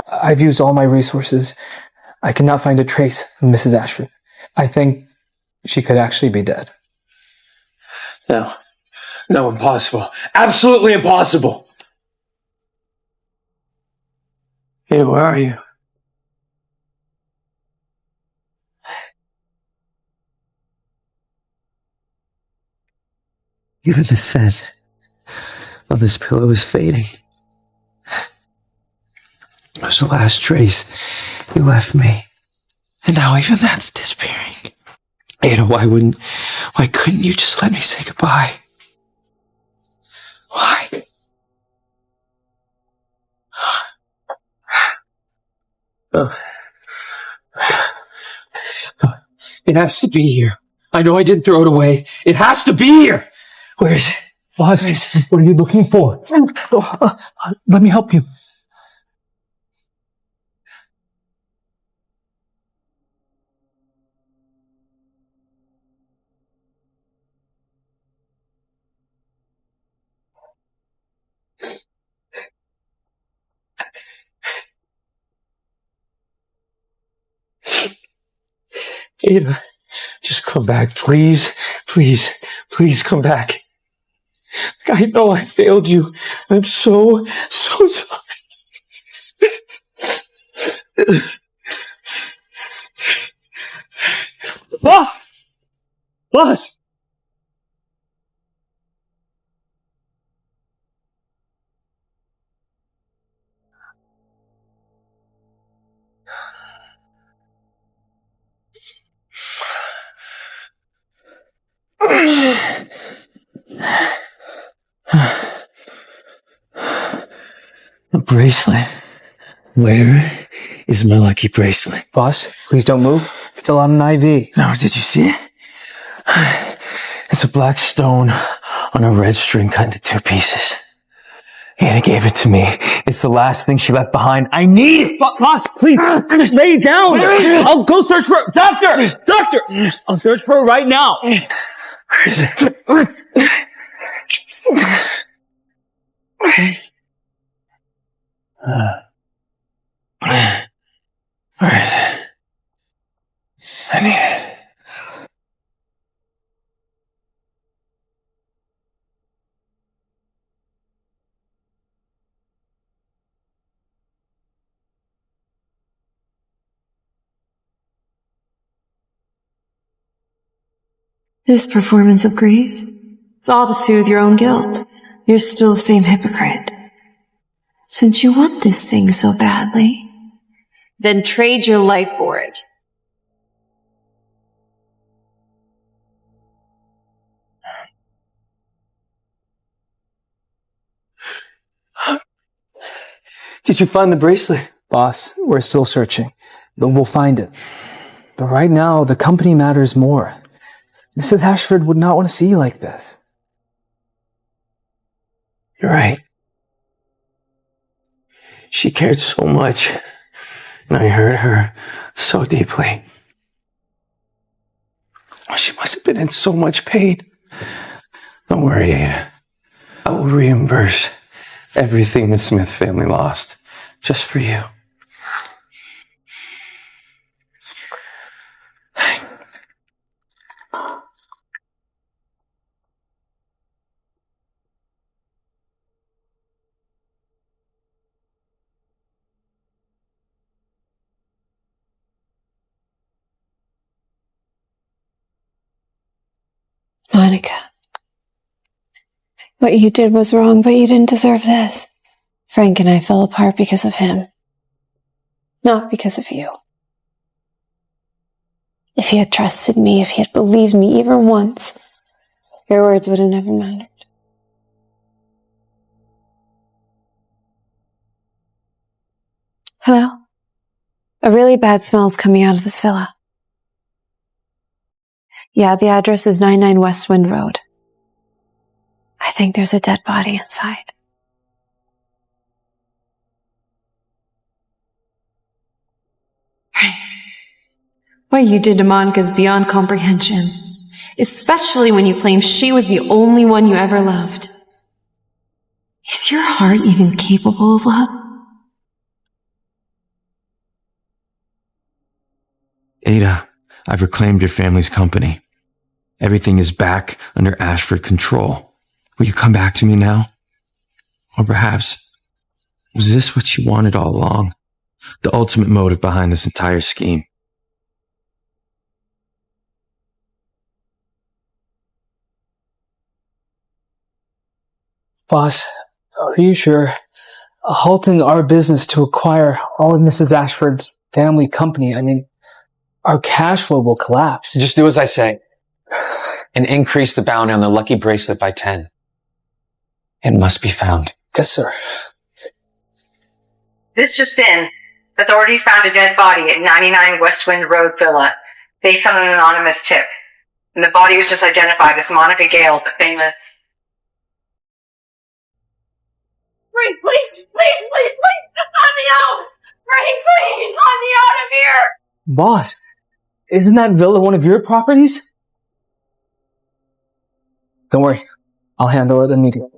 I've used all my resources. I cannot find a trace of Mrs. Ashford. I think she could actually be dead. No, impossible. Absolutely impossible. Hey, where are you? Even the scent of this pillow is fading. It was the last trace you left me. And now even that's disappearing. Ada, why couldn't you just let me say goodbye? Why? It has to be here. I know I didn't throw it away. It has to be here. Where is it? What are you looking for? Let me help you. Ada, just come back, please. Please come back. I know I failed you. I'm so sorry. Boss! A bracelet. Where is my lucky bracelet? Boss, please don't move. It's still on an IV. No, did you see it? It's a black stone on a red string cut into 2 pieces. Anna gave it to me. It's the last thing she left behind. I need it! Boss, please, lay it down! I'll go search for it. Doctor! I'll search for it right now. Where is it? Where is it? I need it. This performance of grief, it's all to soothe your own guilt. You're still the same hypocrite. Since you want this thing so badly, then trade your life for it. Did you find the bracelet? Boss, we're still searching. But we'll find it. But right now, the company matters more. Mrs. Ashford would not want to see you like this. You're right. She cared so much, and I hurt her so deeply. She must have been in so much pain. Don't worry, Ada. I will reimburse everything the Smith family lost, just for you. Monica, what you did was wrong, but you didn't deserve this. Frank and I fell apart because of him, not because of you. If he had trusted me, if he had believed me even once, your words would have never mattered. Hello? A really bad smell is coming out of this villa. Yeah, the address is 99 West Wind Road. I think there's a dead body inside. What you did to Monica is beyond comprehension, especially when you claim she was the only one you ever loved. Is your heart even capable of love? Ada, I've reclaimed your family's company. Everything is back under Ashford control. Will you come back to me now? Or perhaps, was this what you wanted all along? The ultimate motive behind this entire scheme? Boss, are you sure? Halting our business to acquire all of Mrs. Ashford's family company, our cash flow will collapse. Just do as I say. And increase the bounty on the lucky bracelet by 10. It must be found. Yes, sir. This just in. Authorities found a dead body at 99 West Wind Road Villa, based on an anonymous tip. And the body was just identified as Monica Gale, the famous... Frank, please, let me out! Frank, please, let me out of here! Boss, isn't that villa one of your properties? Don't worry. I'll handle it immediately.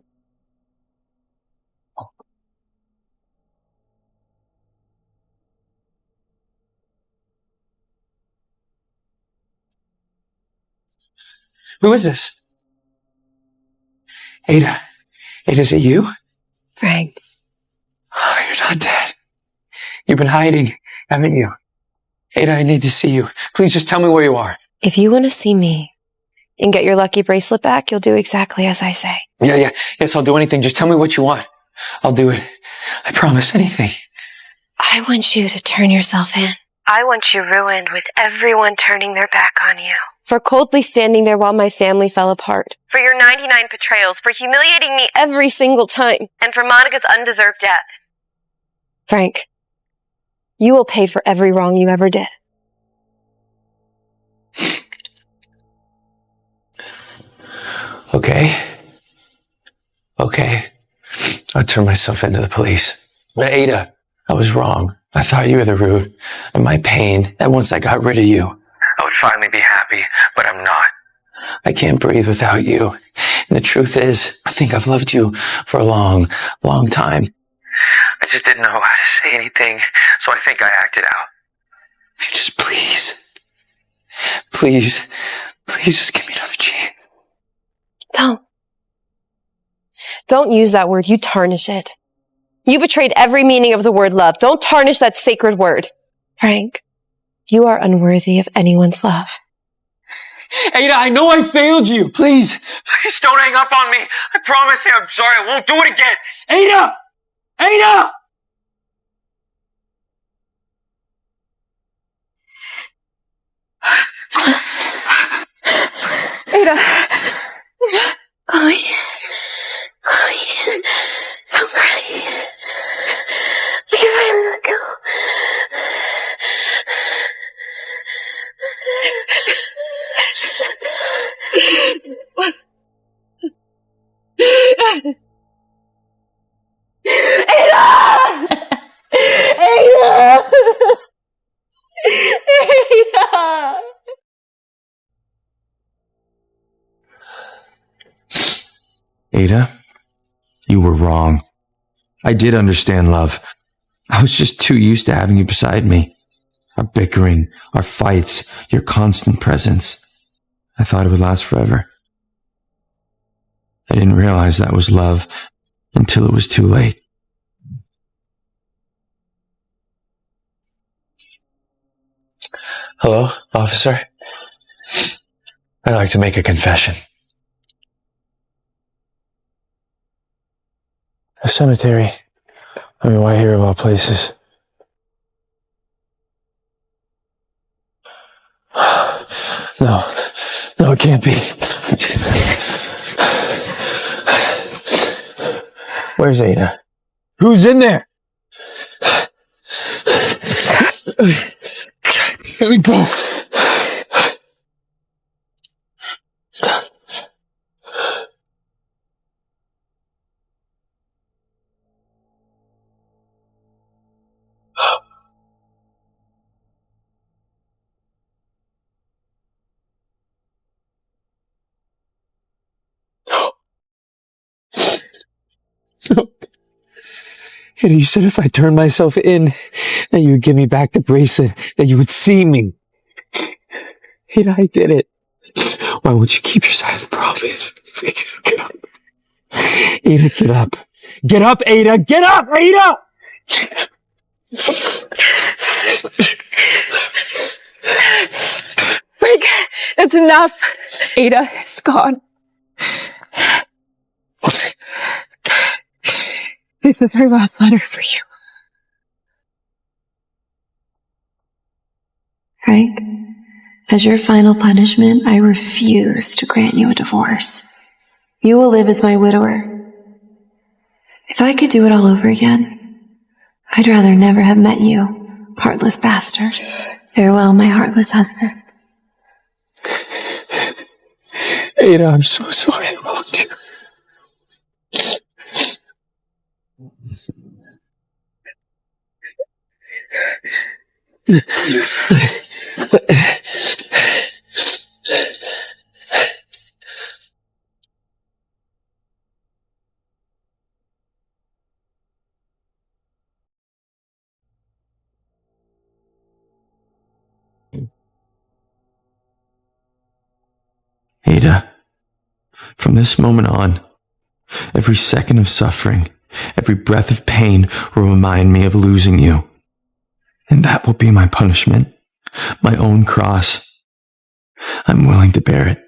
Who is this? Ada. Ada, is it you? Frank. Oh, you're not dead. You've been hiding, haven't you? Ada, I need to see you. Please just tell me where you are. If you want to see me and get your lucky bracelet back, you'll do exactly as I say. Yes, I'll do anything. Just tell me what you want. I'll do it. I promise anything. I want you to turn yourself in. I want you ruined with everyone turning their back on you. For coldly standing there while my family fell apart. For your 99 betrayals. For humiliating me every single time. And for Monica's undeserved death. Frank, you will pay for every wrong you ever did. Okay. I'll turn myself into the police. But Ada, I was wrong. I thought you were the root of my pain, that once I got rid of you, I would finally be happy, but I'm not. I can't breathe without you. And the truth is, I think I've loved you for a long, long time. I just didn't know how to say anything, so I think I acted out. If you just please just give me another chance. Don't use that word. You tarnish it. You betrayed every meaning of the word love. Don't tarnish that sacred word. Frank, you are unworthy of anyone's love. Ada, I know I failed you. Please don't hang up on me. I promise you I'm sorry. I won't do it again. Ada! Ada! Chloe, don't cry. Like if I let go, Ada, you were wrong. I did understand love. I was just too used to having you beside me. Our bickering, our fights, your constant presence. I thought it would last forever. I didn't realize that was love until it was too late. Hello, officer? I'd like to make a confession. A cemetery. I mean, why here of all places? No, it can't be. Where's Ada? Who's in there? Let me go. No. And you said if I turned myself in, that you would give me back the bracelet, that you would see me. Ada, I did it. Why won't you keep your side of the promise? Please, get up. Ada, get up. Get up, Ada! Get up, Ada! Frank, that's enough. Ada is gone. This is her last letter for you. Frank, as your final punishment, I refuse to grant you a divorce. You will live as my widower. If I could do it all over again, I'd rather never have met you, heartless bastard. Farewell, my heartless husband. Ada, I'm so sorry I wronged you. Ada, from this moment on, every second of suffering, every breath of pain will remind me of losing you. And that will be my punishment, my own cross. I'm willing to bear it.